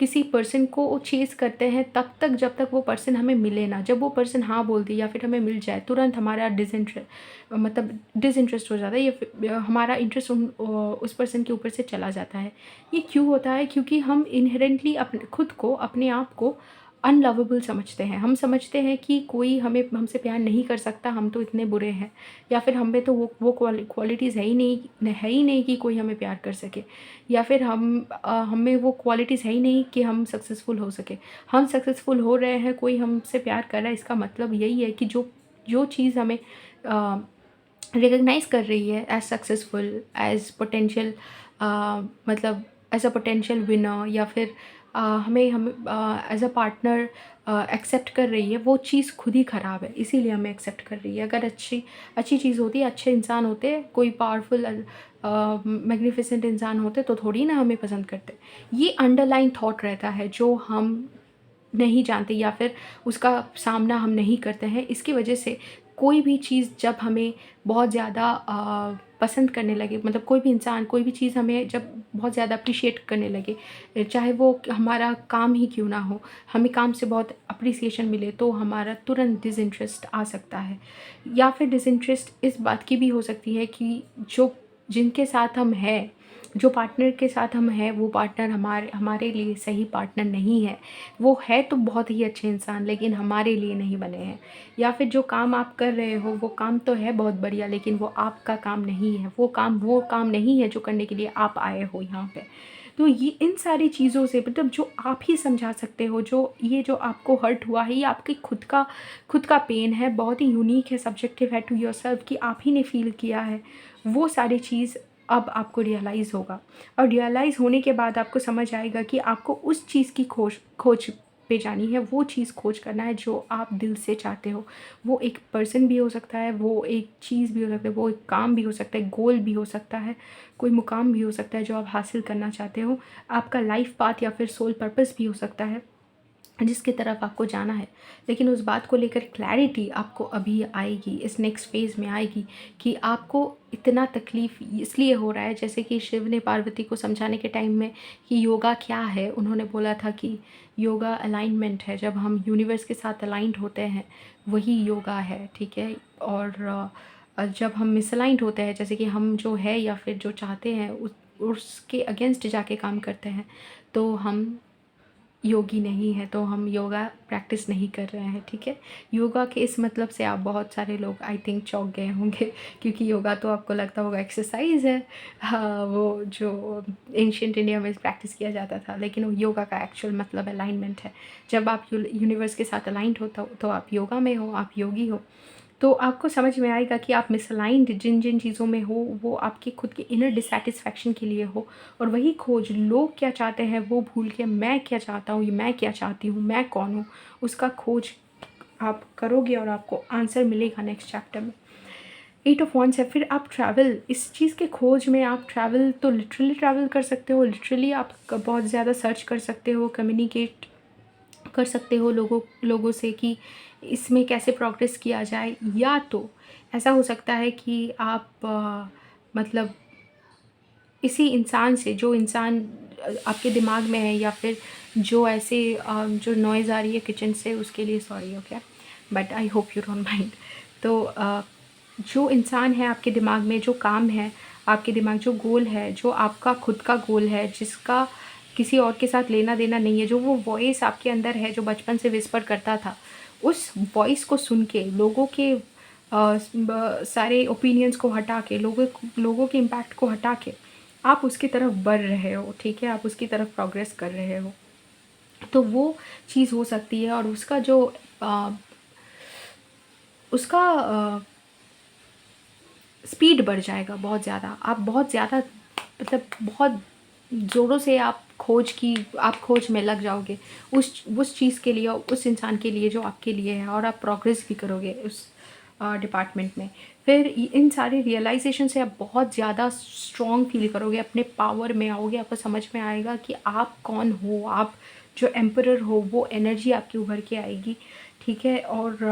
किसी पर्सन को चेज़ करते हैं तब तक जब तक वो पर्सन हमें मिले ना। जब वो पर्सन हाँ बोल दे या फिर हमें मिल जाए, तुरंत हमारा डिसइंटरेस्ट हो जाता है, या फिर हमारा इंटरेस्ट उस पर्सन के ऊपर से चला जाता है। ये क्यों होता है? क्योंकि हम इनहेरेंटली अपने खुद को, अपने आप को अनलवेबल समझते हैं। हम समझते हैं कि कोई हमसे प्यार नहीं कर सकता, हम तो इतने बुरे हैं, या फिर हम में तो वो क्वालिटीज़ है ही नहीं कि कोई हमें प्यार कर सके, या फिर हम में वो क्वालिटीज़ है ही नहीं कि हम सक्सेसफुल हो सके। हम सक्सेसफुल हो रहे हैं, कोई हमसे प्यार कर रहा है, इसका मतलब यही है कि जो चीज़ हमें रिकॉग्नाइज़ कर रही है एज़ सक्सेसफुल, एज़ पोटेंशियल, मतलब एज़ अ पोटेंशियल विनर, या फिर हमें एज़ अ पार्टनर एक्सेप्ट कर रही है, वो चीज़ खुद ही ख़राब है, इसीलिए हमें एक्सेप्ट कर रही है। अगर अच्छी चीज़ होती, अच्छे इंसान होते, कोई पावरफुल मैग्निफिसेंट इंसान होते, तो थोड़ी ना हमें पसंद करते। ये अंडरलाइन थॉट रहता है जो हम नहीं जानते, या फिर उसका सामना हम नहीं करते हैं। इसकी वजह से कोई भी चीज़ जब हमें बहुत ज़्यादा पसंद करने लगे, मतलब कोई भी इंसान, कोई भी चीज़ हमें जब बहुत ज़्यादा अप्रिशिएट करने लगे, चाहे वो हमारा काम ही क्यों ना हो, हमें काम से बहुत अप्रिसिएशन मिले, तो हमारा तुरंत डिसइंटरेस्ट आ सकता है। या फिर डिसइंटरेस्ट इस बात की भी हो सकती है कि जिनके साथ हम हैं, जो पार्टनर के साथ हम हैं, वो पार्टनर हमारे लिए सही पार्टनर नहीं है। वो है तो बहुत ही अच्छे इंसान, लेकिन हमारे लिए नहीं बने हैं। या फिर जो काम आप कर रहे हो, वो काम तो है बहुत बढ़िया, लेकिन वो आपका काम नहीं है। वो काम नहीं है जो करने के लिए आप आए हो यहाँ पे। तो ये इन सारी चीज़ों से, मतलब जो आप ही समझा सकते हो, जो आपको हर्ट हुआ है, ये आपके खुद का पेन है, बहुत ही यूनिक है, सब्जेक्टिव है टू योरसेल्फ, कि आप ही ने फ़ील किया है। वो सारी चीज़ अब आपको रियलाइज़ होगा, और रियलाइज़ होने के बाद आपको समझ आएगा कि आपको उस चीज़ की खोज पे जानी है, वो चीज़ खोज करना है जो आप दिल से चाहते हो। वो एक पर्सन भी हो सकता है, वो एक चीज़ भी हो सकता है, वो एक काम भी हो सकता है, गोल भी हो सकता है, कोई मुकाम भी हो सकता है जो आप हासिल करना चाहते हो, आपका लाइफ पाथ या फिर सोल पर्पस भी हो सकता है जिसकी तरफ आपको जाना है। लेकिन उस बात को लेकर क्लैरिटी आपको अभी आएगी, इस नेक्स्ट फेज़ में आएगी, कि आपको इतना तकलीफ़ इसलिए हो रहा है। जैसे कि शिव ने पार्वती को समझाने के टाइम में कि योगा क्या है, उन्होंने बोला था कि योगा अलाइनमेंट है, जब हम यूनिवर्स के साथ अलाइंड होते हैं वही योगा है, ठीक है। और जब हम मिसअलाइंड होते हैं, जैसे कि हम जो है या फिर जो चाहते हैं उसके अगेंस्ट जाके काम करते हैं, तो हम योगी नहीं है, तो हम योगा प्रैक्टिस नहीं कर रहे हैं, ठीक है। योगा के इस मतलब से आप बहुत सारे लोग आई थिंक चौंक गए होंगे, क्योंकि योगा तो आपको लगता होगा एक्सरसाइज है, हाँ, वो जो एंशियंट इंडिया में प्रैक्टिस किया जाता था, लेकिन वो योगा का एक्चुअल मतलब अलाइनमेंट है। जब आप यूनिवर्स के साथ अलाइंड होता हो तो आप योगा में हो, आप योगी हो। तो आपको समझ में आएगा कि आप मिसअलाइंड जिन जिन चीज़ों में हो, वो आपके खुद के इनर डिससेटिस्फैक्शन के लिए हो, और वही खोज लोग क्या चाहते हैं वो भूल के मैं क्या चाहता हूँ, मैं क्या चाहती हूँ, मैं कौन हूँ, उसका खोज आप करोगे और आपको आंसर मिलेगा नेक्स्ट चैप्टर में। एट ऑफ वॉन्ड्स है। फिर आप ट्रैवल, इस चीज़ के खोज में आप ट्रैवल तो लिटरली ट्रैवल कर सकते हो, लिटरली आप बहुत ज़्यादा सर्च कर सकते हो, कम्युनिकेट कर सकते हो लोगों से कि इसमें कैसे प्रोग्रेस किया जाए। या तो ऐसा हो सकता है कि आप मतलब इसी इंसान से, जो इंसान आपके दिमाग में है, या फिर जो ऐसे जो नॉइज़ आ रही है किचन से, उसके लिए sorry, okay, but I hope you don't mind. तो जो इंसान है आपके दिमाग में, जो काम है आपके दिमाग, जो गोल है, जो आपका खुद का गोल है, जिसका किसी और के साथ लेना देना नहीं है, जो वो वॉइस आपके अंदर है जो बचपन से विस्पर करता था, उस वॉइस को सुन के, लोगों के सारे ओपिनियंस को हटा के, लोगों के इम्पैक्ट को हटा के आप उसकी तरफ बढ़ रहे हो, ठीक है, आप उसकी तरफ प्रोग्रेस कर रहे हो, तो वो चीज़ हो सकती है। और उसका जो उसका स्पीड बढ़ जाएगा बहुत ज़्यादा। आप बहुत ज़्यादा मतलब बहुत ज़ोरों से आप खोज में लग जाओगे उस चीज़ के लिए, उस इंसान के लिए जो आपके लिए है, और आप प्रोग्रेस भी करोगे उस डिपार्टमेंट में। फिर इन सारे रियलाइजेशन से आप बहुत ज़्यादा स्ट्रॉन्ग फील करोगे, अपने पावर में आओगे, आपको समझ में आएगा कि आप कौन हो, आप जो एम्परर हो, वो एनर्जी आपकी उभर के आएगी, ठीक है। और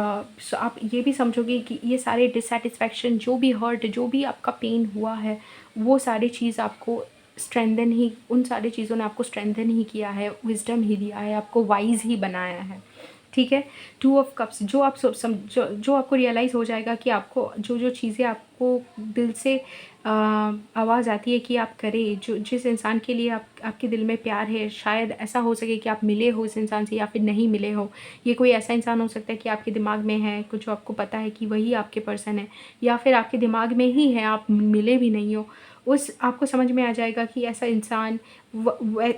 आप ये भी समझोगे कि ये सारे डिससेटिस्फैक्शन, जो भी हर्ट, जो भी आपका पेन हुआ है, वो सारी चीज़ आपको स्ट्रेंथन ही, उन सारी चीज़ों ने आपको स्ट्रेंथन ही किया है, विजडम ही दिया है, आपको वाइज ही बनाया है, ठीक है। टू ऑफ कप्स, जो आप जो आपको रियलाइज़ हो जाएगा कि आपको जो चीज़ें आपको दिल से आवाज़ आती है कि आप करें, जो जिस इंसान के लिए आपके दिल में प्यार है, शायद ऐसा हो सके कि आप मिले हो इस इंसान से या फिर नहीं मिले हो। ये कोई ऐसा इंसान हो सकता है कि आपके दिमाग में है, कुछ आपको पता है कि वही आपके पर्सन है, या फिर आपके दिमाग में ही है, आप मिले भी नहीं हो। उस आपको समझ में आ जाएगा कि ऐसा इंसान,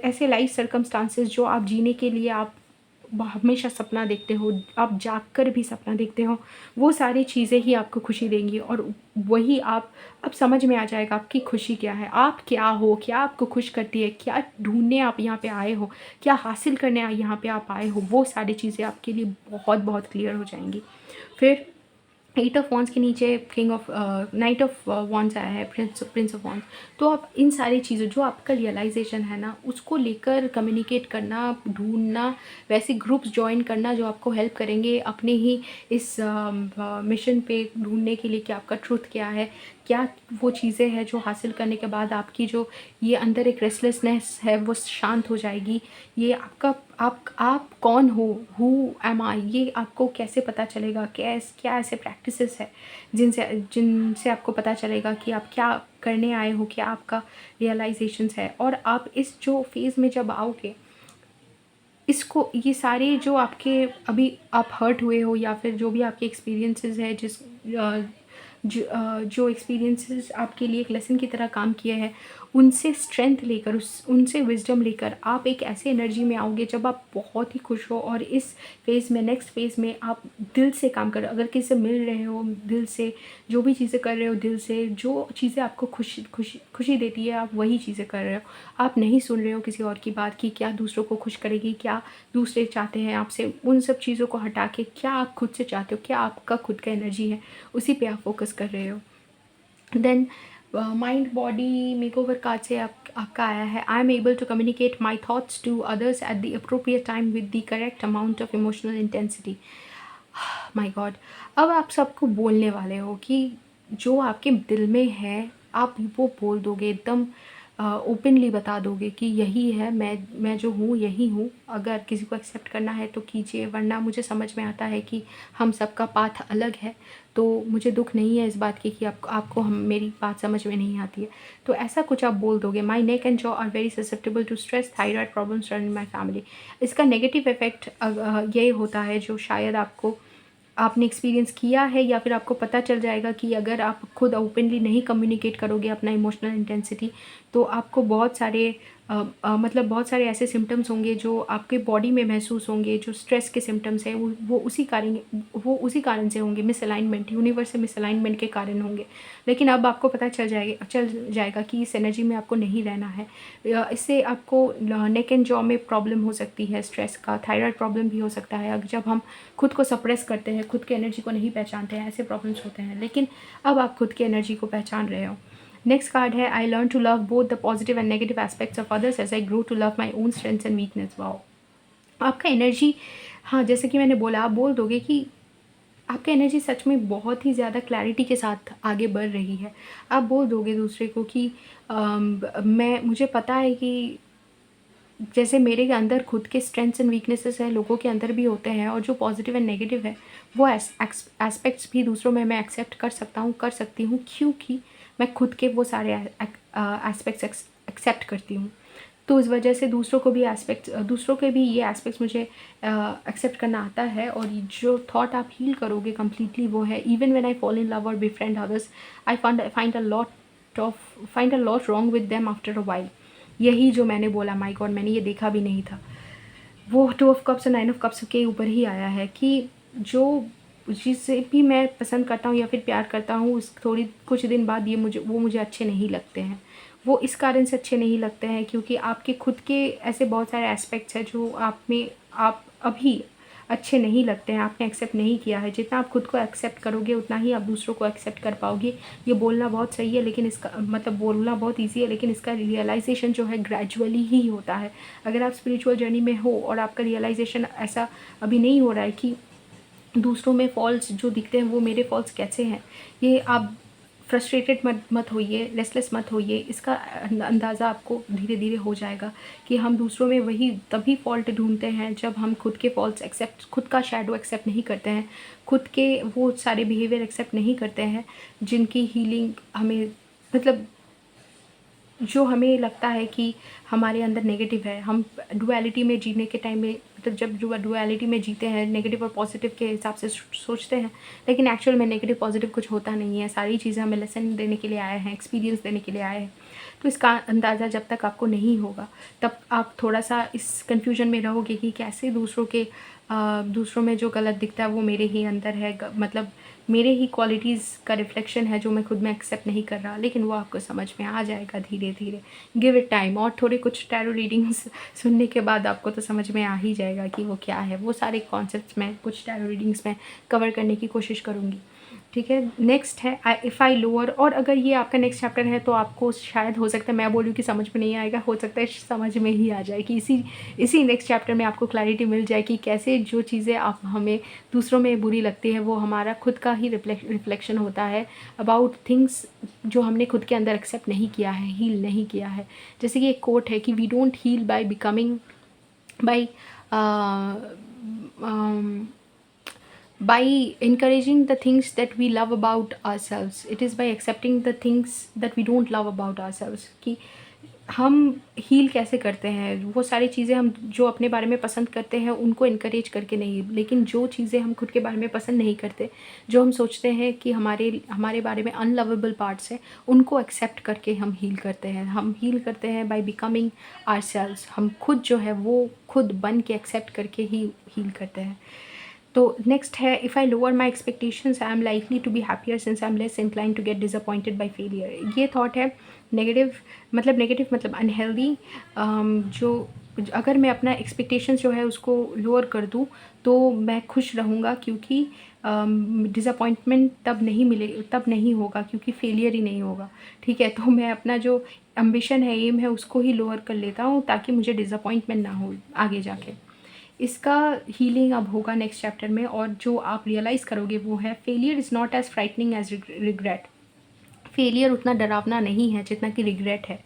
ऐसे लाइफ सर्कमस्टांसेस जो आप जीने के लिए आप हमेशा सपना देखते हो, आप जाग कर भी सपना देखते हो, वो सारी चीज़ें ही आपको खुशी देंगी। और वही आप, अब समझ में आ जाएगा आपकी खुशी क्या है, आप क्या हो, क्या आपको खुश करती है, क्या ढूंढने आप यहाँ पे आए हो, क्या हासिल करने यहाँ पे आप आए हो, वो सारी चीज़ें आपके लिए बहुत बहुत क्लियर हो जाएंगी। फिर एट ऑफ वॉन्ड्स के नीचे king of night of wands आया है, प्रिंस ऑफ वॉन्ड्स। तो आप इन सारी चीज़ों, जो आपका रियलाइजेशन है ना, उसको लेकर कम्युनिकेट करना, ढूंढना, वैसे ग्रुप्स ज्वाइन करना जो आपको हेल्प करेंगे अपने ही इस मिशन पे ढूंढने के लिए कि आपका ट्रुथ क्या है, क्या वो चीज़ें हैं जो हासिल करने के बाद आपकी जो ये अंदर एक रेस्टलेसनेस है वो शांत हो जाएगी। ये आपका, आप कौन हो, हु एम आई, ये आपको कैसे पता चलेगा, क्या ऐसे प्रैक्टिसेस है जिनसे आपको पता चलेगा कि आप क्या करने आए हो, क्या आपका रियलाइजेशंस है। और आप इस जो फेज़ में जब आओगे, इसको, ये सारे जो आपके अभी आप हर्ट हुए हो, या फिर जो भी आपके एक्सपीरियंसेस है, जो एक्सपीरियंसेस आपके लिए एक लेसन की तरह काम किए हैं, उनसे स्ट्रेंथ लेकर, उनसे विजडम लेकर आप एक ऐसे एनर्जी में आओगे जब आप बहुत ही खुश हो। और इस फेज़ में, नेक्स्ट फेज़ में आप दिल से काम कर रहे हो, अगर किसी से मिल रहे हो दिल से, जो भी चीज़ें कर रहे हो दिल से, जो चीज़ें आपको खुशी देती है, आप वही चीज़ें कर रहे हो। आप नहीं सुन रहे हो किसी और की बात की, क्या दूसरों को खुश करेगी, क्या दूसरे चाहते हैं आपसे, उन सब चीज़ों को हटा के क्या आप खुद से चाहते हो, क्या आपका खुद का एनर्जी है, उसी पे आप फोकस कर रहे हो। Then mind body makeover card से आपका आया है, I am able to communicate my thoughts to others at the appropriate time with the correct amount of emotional intensity. My god, अब आप सबको बोलने वाले हो कि जो आपके दिल में है, आप वो बोल दोगे, एकदम ओपनली बता दोगे कि यही है, मैं जो हूँ यही हूँ। अगर किसी को एक्सेप्ट करना है तो कीजिए, वरना मुझे समझ में आता है कि हम सबका पाथ अलग है, तो मुझे दुख नहीं है इस बात की कि आपको मेरी बात समझ में नहीं आती है। तो ऐसा कुछ आप बोल दोगे। My neck and jaw are very susceptible to stress, thyroid problems run in my family. इसका नेगेटिव इफेक्ट ये होता है, जो शायद आपने एक्सपीरियंस किया है, या फिर आपको पता चल जाएगा कि अगर आप खुद ओपनली नहीं कम्युनिकेट करोगे अपना इमोशनल इंटेंसिटी, तो आपको बहुत सारे मतलब बहुत सारे ऐसे सिम्पटम्स होंगे जो आपके बॉडी में महसूस होंगे, जो स्ट्रेस के सिम्पटम्स हैं वो उसी कारण से होंगे, मिसअलाइनमेंट, यूनिवर्स से मिसअलाइनमेंट के कारण होंगे। लेकिन अब आपको पता चल जाएगा कि इस एनर्जी में आपको नहीं रहना है। इससे आपको नेक एंड जॉ में प्रॉब्लम हो सकती है, स्ट्रेस का, थायराइड प्रॉब्लम भी हो सकता है। अगर जब हम खुद को सप्रेस करते हैं, खुद की एनर्जी को नहीं पहचानते हैं, ऐसे प्रॉब्लम्स होते हैं। लेकिन अब आप खुद की एनर्जी को पहचान रहे हो। नेक्स्ट कार्ड है, I learn to love both the positive and negative aspects of others as I grow to love my own strengths and weakness. Wow, आपका एनर्जी, हाँ जैसे कि मैंने बोला, आप बोल दोगे कि आपका एनर्जी सच में बहुत ही ज़्यादा क्लैरिटी के साथ आगे बढ़ रही है। आप बोल दोगे दूसरे को कि मुझे पता है कि जैसे मेरे अंदर खुद के स्ट्रेंथ्स एंड वीकनेसेस हैं, लोगों के अंदर भी होते हैं, और जो पॉजिटिव एंड नेगेटिव है वो एस्पेक्ट्स भी दूसरों में मैं एक्सेप्ट कर सकती हूँ, क्योंकि मैं खुद के वो सारे एस्पेक्ट्स एक्सेप्ट करती हूँ। तो इस वजह से दूसरों के भी ये एस्पेक्ट्स मुझे एक्सेप्ट करना आता है। और जो थॉट आप हील करोगे कम्प्लीटली वो है, even when I fall in love और befriend others, I find a lot wrong with them after a while. यही जो मैंने बोला, माय गॉड, मैंने ये देखा भी नहीं था। वो 2 ऑफ कप्स और 9 ऑफ कप्स के ऊपर ही आया है कि जो जिसे भी मैं पसंद करता हूँ या फिर प्यार करता हूँ, उस थोड़ी कुछ दिन बाद वो मुझे अच्छे नहीं लगते हैं। वो इस कारण से अच्छे नहीं लगते हैं क्योंकि आपके खुद के ऐसे बहुत सारे एस्पेक्ट्स हैं जो आप अभी अच्छे नहीं लगते हैं, आपने एक्सेप्ट नहीं किया है। जितना आप खुद को एक्सेप्ट करोगे उतना ही आप दूसरों को एक्सेप्ट कर पाओगे। ये बोलना बहुत सही है, लेकिन इसका मतलब बोलना बहुत ईजी है, लेकिन इसका रियलाइजेशन जो है ग्रेजुअली ही होता है। अगर आप स्पिरिचुअल जर्नी में हो और आपका रियलाइजेशन ऐसा अभी नहीं हो रहा है कि दूसरों में फॉल्ट्स जो दिखते हैं वो मेरे फॉल्ट्स कैसे हैं, ये आप फ्रस्ट्रेटेड मत होइए, रेस्टलेस मत होइए। इसका अंदाज़ा आपको धीरे धीरे हो जाएगा कि हम दूसरों में वही तभी फॉल्ट ढूंढते हैं जब हम खुद के फॉल्ट्स खुद का शैडो एक्सेप्ट नहीं करते हैं, खुद के वो सारे बिहेवियर एक्सेप्ट नहीं करते हैं जिनकी हीलिंग हमें, मतलब जो हमें लगता है कि हमारे अंदर नेगेटिव है। हम डुअलिटी में जीने के टाइम में, मतलब जब डुअलिटी में जीते हैं, नेगेटिव और पॉजिटिव के हिसाब से सोचते हैं, लेकिन एक्चुअल में नेगेटिव पॉजिटिव कुछ होता नहीं है। सारी चीज़ें हमें लेसन देने के लिए आए हैं, एक्सपीरियंस देने के लिए आए हैं। तो इसका अंदाज़ा जब तक आपको नहीं होगा तब आप थोड़ा सा इस कन्फ्यूजन में रहोगे कि कैसे दूसरों में जो गलत दिखता है वो मेरे ही अंदर है, मतलब मेरे ही क्वालिटीज़ का रिफ्लेक्शन है जो मैं खुद में एक्सेप्ट नहीं कर रहा। लेकिन वो आपको समझ में आ जाएगा धीरे धीरे, गिव इट टाइम। और थोड़े कुछ टैरो रीडिंग्स सुनने के बाद आपको तो समझ में आ ही जाएगा कि वो क्या है। वो सारे कॉन्सेप्ट्स मैं कुछ टैरो रीडिंग्स में कवर करने की कोशिश करूँगी। ठीक है, नेक्स्ट है इफ़ आई लोअर। और अगर ये आपका नेक्स्ट चैप्टर है तो आपको शायद हो सकता है मैं बोलूँ कि समझ में नहीं आएगा, हो सकता है समझ में ही आ जाए कि इसी नेक्स्ट चैप्टर में आपको क्लैरिटी मिल जाए कि कैसे जो चीज़ें आप हमें दूसरों में बुरी लगती है वो हमारा खुद का ही रिफ्लेक्शन होता है अबाउट थिंग्स जो हमने खुद के अंदर एक्सेप्ट नहीं किया है, हील नहीं किया है। जैसे कि एक कोट है कि we don't heal by becoming by by encouraging the things that we love about ourselves. It is by accepting the things that we don't love about ourselves. कि हम हील कैसे करते हैं, वो सारी चीज़ें हम जो अपने बारे में पसंद करते हैं उनको इनकरेज करके नहीं, लेकिन जो चीज़ें हम खुद के बारे में पसंद नहीं करते, जो हम सोचते हैं कि हमारे बारे में अनलवेबल पार्ट्स हैं, उनको एक्सेप्ट करके हम हील करते हैं। हम हील करते हैं बाय बिकमिंग आवरसेल्व्स। हम खुद जो है वो खुद बन के एक्सेप्ट करके ही हील करते हैं। तो नेक्स्ट है, if I lower my expectations I am likely to be happier since I am less incline to get disappointed by failure. ये थॉट है नेगेटिव मतलब अनहेल्दी। जो अगर मैं अपना एक्सपेक्टेशंस जो है उसको लोअर कर दूँ तो मैं खुश रहूँगा, क्योंकि डिसअपॉइंटमेंट तब नहीं होगा क्योंकि फेलियर ही नहीं होगा। ठीक है, तो मैं अपना जो एम्बिशन है, एम है, उसको ही लोअर कर लेता हूँ ताकि मुझे डिसअपॉइंटमेंट ना हो आगे जाके। इसका हीलिंग अब होगा नेक्स्ट चैप्टर में, और जो आप रियलाइज़ करोगे वो है, failure is not as frightening as regret. Failure उतना डरावना नहीं है जितना कि रिग्रेट है।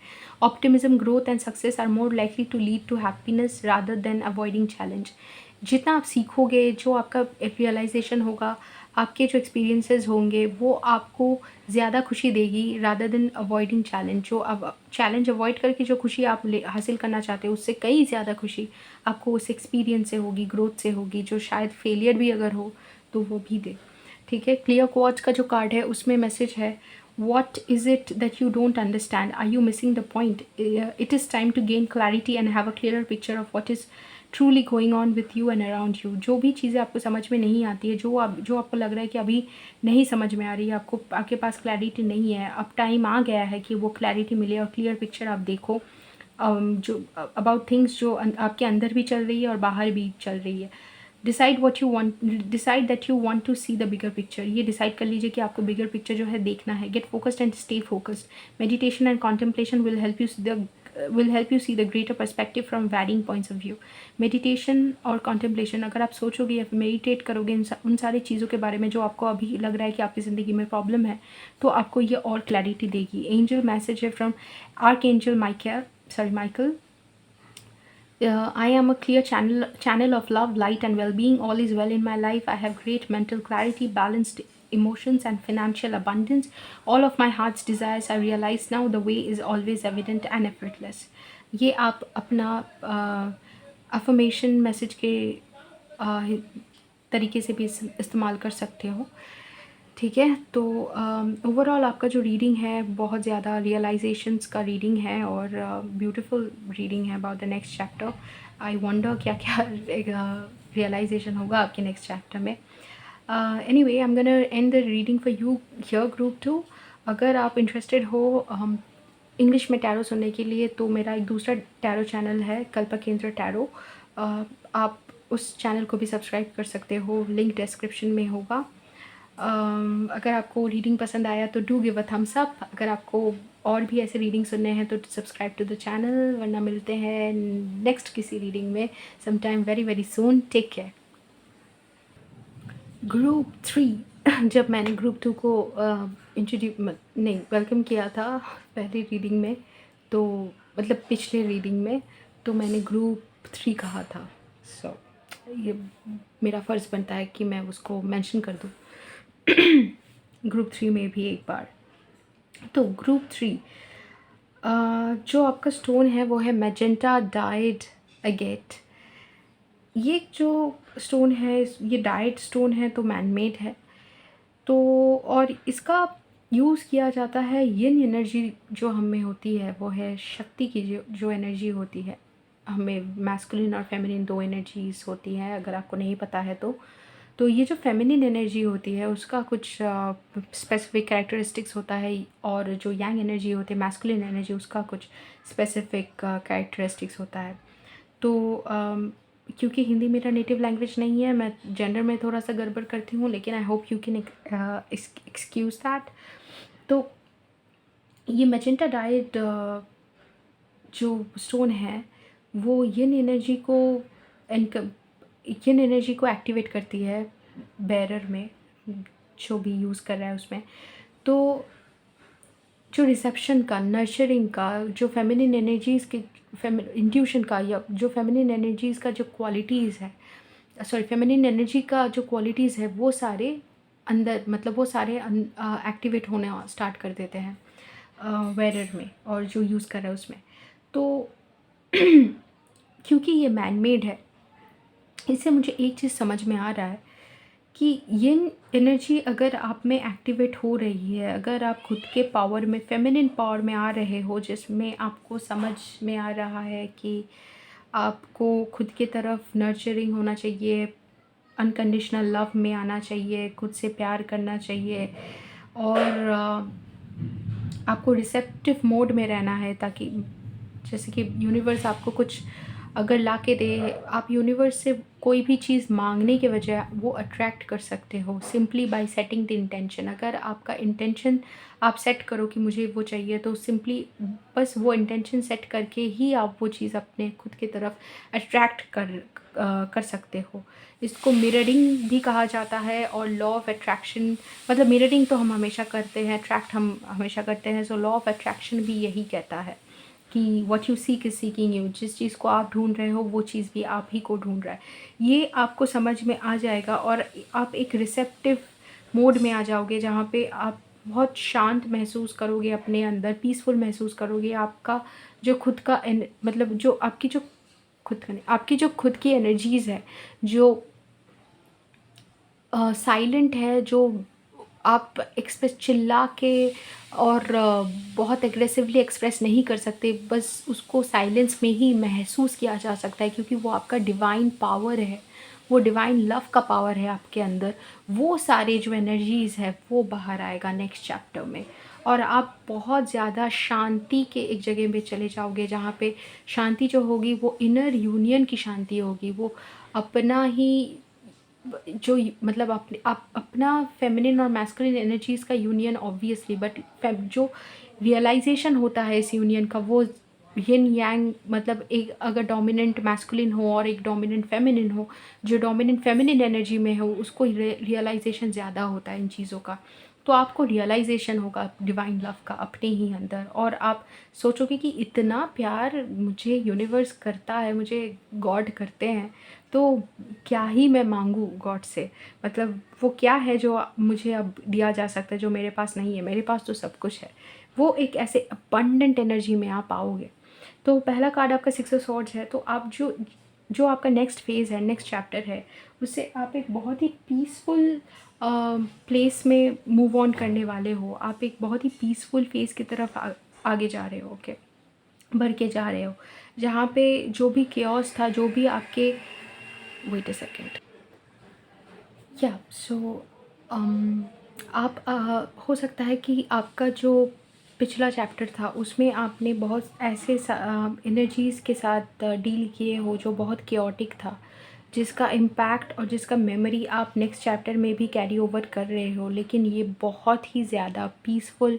Optimism, growth and success are more likely to lead to happiness rather than avoiding challenge. जितना आप सीखोगे, जो आपका रियलाइजेशन होगा, आपके जो एक्सपीरियंसेस होंगे, वो आपको ज़्यादा खुशी देगी रादर देन अवॉइडिंग चैलेंज। जो अब चैलेंज अवॉइड करके जो खुशी आप हासिल करना चाहते हो, उससे कई ज़्यादा खुशी आपको उस एक्सपीरियंस से होगी, ग्रोथ से होगी, जो शायद फेलियर भी अगर हो तो वो भी दे। ठीक है, क्लियर क्वार्ट्ज का जो कार्ड है उसमें मैसेज है, what is it that you don't understand? Are you missing the point? It is time to gain clarity and have a clearer picture of what is truly going on with you and around you. जो भी चीज़ें आपको समझ में नहीं आती है, जो आपको लग रहा है कि अभी नहीं समझ में आ रही है, आपके पास क्लैरिटी नहीं है, अब टाइम आ गया है कि वो क्लैरिटी मिले और क्लियर पिक्चर आप देखो जो अबाउट थिंग्स जो आपके अंदर भी चल रही है और बाहर भी चल रही है. Decide that you want to see the bigger picture. ये डिसाइड कर लीजिए कि आपको बिगर पिक्चर जो है देखना है. Get focused and stay focused. Meditation and contemplation will help you see the greater perspective from varying points of view. Meditation और कॉन्टेम्पलेशन, अगर आप सोचोगे या मेडिटेट करोगे उन सारी चीज़ों के बारे में जो आपको अभी लग रहा है कि आपकी ज़िंदगी में प्रॉब्लम है, तो आपको ये और क्लैरिटी देगी. एंजल मैसेज है from archangel Michael. I am a clear channel of love, light, and well-being. All is well in my life. I have great mental clarity, balanced emotions, and financial abundance. All of my heart's desires I realize now. The way is always evident and effortless. ये आप अपना affirmation message के तरीके से भी इस्तेमाल कर सकते हो. ठीक है, तो ओवरऑल आपका जो रीडिंग है बहुत ज़्यादा रियलाइजेशंस का रीडिंग है और ब्यूटीफुल रीडिंग है about the next chapter. I wonder क्या क्या रियलाइजेशन होगा आपके नेक्स्ट चैप्टर में. Anyway, I am gonna and the reading for you here group 2. अगर आप इंटरेस्टेड हो इंग्लिश में टैरो सुनने के लिए तो मेरा एक दूसरा टैरो चैनल है, कल्पकेंद्र टैरो. आप उस चैनल को भी सब्सक्राइब कर सकते हो, लिंक डिस्क्रिप्शन में होगा. अगर आपको रीडिंग पसंद आया तो do give a thumbs up. अगर आपको और भी ऐसे रीडिंग सुनने हैं तो सब्सक्राइब टू द चैनल. वरना मिलते हैं नेक्स्ट किसी रीडिंग में some time very very soon. Take care. Group 3 जब मैंने ग्रुप 2 को वेलकम किया था पहली रीडिंग में, तो मतलब पिछले रीडिंग में, तो मैंने ग्रुप 3 कहा था. सो ये मेरा फ़र्ज़ बनता है कि मैं उसको मेंशन कर दूँ ग्रुप 3 में भी एक बार. तो ग्रुप 3 जो आपका स्टोन है वो है मैजेंटा डाइड अगेट. ये जो स्टोन है ये डाइड स्टोन है, तो मैनमेड है. तो और इसका यूज़ किया जाता है यिन एनर्जी जो हम में होती है, वो है शक्ति की जो एनर्जी होती है. हमें मैस्कुलिन और फेमिनिन 2 एनर्जीज़ होती हैं, अगर आपको नहीं पता है तो ये जो फेमिनिन एनर्जी होती है उसका कुछ स्पेसिफिक कैरेक्टरिस्टिक्स होता है, और जो यांग एनर्जी होती है मैस्कुलिन एनर्जी उसका कुछ स्पेसिफिक कैरेक्टरिस्टिक्स होता है. तो क्योंकि हिंदी मेरा नेटिव लैंग्वेज नहीं है, मैं जेंडर में थोड़ा सा गड़बड़ करती हूँ, लेकिन I hope you can excuse that. तो ये मैजेंटा डाइड जो स्टोन है वो यिन एनर्जी को एक्टिवेट करती है बेरर में, जो भी यूज़ कर रहा है उसमें. तो जो रिसेप्शन का, नर्चरिंग का, जो फेमिनिन एनर्जीज़ के इंट्यूशन का, या जो फेमिनिन एनर्जीज़ का जो क्वालिटीज़ है, फेमिनिन एनर्जी का जो क्वालिटीज़ है वो सारे अंदर, मतलब वो सारे एक्टिवेट होने स्टार्ट कर देते हैं वेरर में, और जो यूज़ कर रहा है उसमें. तो क्योंकि ये मैनमेड है, इससे मुझे एक चीज़ समझ में आ रहा है कि ये एनर्जी अगर आप में एक्टिवेट हो रही है, अगर आप खुद के पावर में, फेमिनिन पावर में आ रहे हो, जिसमें आपको समझ में आ रहा है कि आपको खुद की तरफ नर्चरिंग होना चाहिए, अनकंडीशनल लव में आना चाहिए, खुद से प्यार करना चाहिए, और आपको रिसेप्टिव मोड में रहना है, ताकि जैसे कि यूनिवर्स आपको कुछ अगर ला के दे, आप यूनिवर्स से कोई भी चीज़ मांगने के बजाय वो अट्रैक्ट कर सकते हो simply by setting the intention. अगर आपका इंटेंशन आप सेट करो कि मुझे वो चाहिए, तो सिंपली बस वो इंटेंशन सेट करके ही आप वो चीज़ अपने खुद की तरफ अट्रैक्ट कर सकते हो. इसको मिररिंग भी कहा जाता है, और लॉ ऑफ अट्रैक्शन, मतलब मिररिंग तो हम हमेशा करते हैं, अट्रैक्ट हम हमेशा करते हैं. सो लॉ ऑफ अट्रैक्शन भी यही कहता है कि what you seek is seeking you. जिस चीज़ को आप ढूंढ रहे हो वो चीज़ भी आप ही को ढूंढ रहा है. ये आपको समझ में आ जाएगा, और आप एक रिसेप्टिव मोड में आ जाओगे, जहाँ पे आप बहुत शांत महसूस करोगे अपने अंदर, पीसफुल महसूस करोगे. आपका जो खुद का मतलब जो आपकी जो खुद की एनर्जीज़ है, जो साइलेंट है, जो आप एक्सप्रेस चिल्ला के और बहुत एग्रेसिवली एक्सप्रेस नहीं कर सकते, बस उसको साइलेंस में ही महसूस किया जा सकता है, क्योंकि वो आपका डिवाइन पावर है, वो डिवाइन लव का पावर है आपके अंदर। वो सारे जो एनर्जीज़ है वो बाहर आएगा नेक्स्ट चैप्टर में, और आप बहुत ज़्यादा शांति के एक जगह में चले जाओगे, जहाँ पे शांति जो होगी वो इनर यूनियन की शांति होगी। वो अपना ही जो मतलब आप अपना फेमिनिन और मैस्कुलिन एनर्जीज़ का यूनियन ऑब्वियसली, बट जो रियलाइजेशन होता है इस यूनियन का, वो यिन यांग, मतलब एक अगर डोमिनेंट मैस्कुलिन हो और एक डोमिनेंट फेमिनिन हो, जो डोमिनेंट फेमिनिन एनर्जी में हो उसको रियलाइजेशन ज़्यादा होता है इन चीज़ों का। तो आपको रियलाइजेशन होगा डिवाइन लव का अपने ही अंदर, और आप सोचोगे कि इतना प्यार मुझे यूनिवर्स करता है, मुझे गॉड करते हैं, तो क्या ही मैं मांगूँ गॉड से। मतलब वो क्या है जो मुझे अब दिया जा सकता है जो मेरे पास नहीं है, मेरे पास तो सब कुछ है। वो एक ऐसे अबंडेंट एनर्जी में आप आओगे। तो पहला कार्ड आपका सिक्स ऑफ सॉर्ड्स है। तो आप जो जो आपका नेक्स्ट फेज़ है, नेक्स्ट चैप्टर है, उससे आप एक बहुत ही पीसफुल प्लेस में मूव ऑन करने वाले हो। आप एक बहुत ही पीसफुल फेज़ की तरफ आगे जा रहे हो, ओके, बढ़ के जा रहे हो, जहाँ पे जो भी केओस था, जो भी आपके, वेट अ सेकेंड, या सो आप हो सकता है कि आपका जो पिछला चैप्टर था उसमें आपने बहुत ऐसे एनर्जीज़ के साथ डील किए हो जो बहुत केओटिक था, जिसका इम्पैक्ट और जिसका मेमोरी आप नेक्स्ट चैप्टर में भी कैरी ओवर कर रहे हो। लेकिन ये बहुत ही ज़्यादा पीसफुल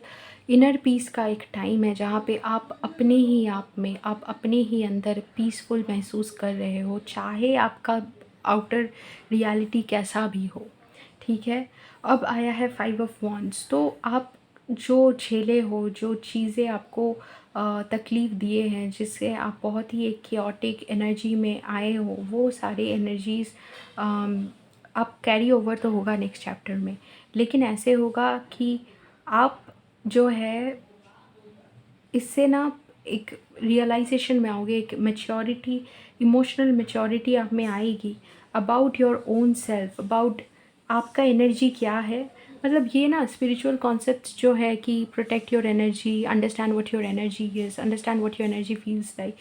इनर पीस का एक टाइम है, जहाँ पे आप अपने ही आप में, आप अपने ही अंदर पीसफुल महसूस कर रहे हो, चाहे आपका आउटर रियलिटी कैसा भी हो, ठीक है। अब आया है फाइव ऑफ वॉन्ड्स। तो आप जो झेले हो, जो चीज़ें आपको तकलीफ़ दिए हैं, जिससे आप बहुत ही एक केओटिक एनर्जी में आए हो, वो सारे एनर्जीज़ आप कैरी ओवर तो होगा नेक्स्ट चैप्टर में। लेकिन ऐसे होगा कि आप जो है इससे ना एक रियलाइजेशन में आओगे, एक मैच्योरिटी, इमोशनल मैच्योरिटी आप में आएगी about your own self, about आपका एनर्जी क्या है। मतलब ये ना स्पिरिचुअल कॉन्सेप्ट्स जो है कि protect your energy, understand what your energy is, understand what your energy feels like,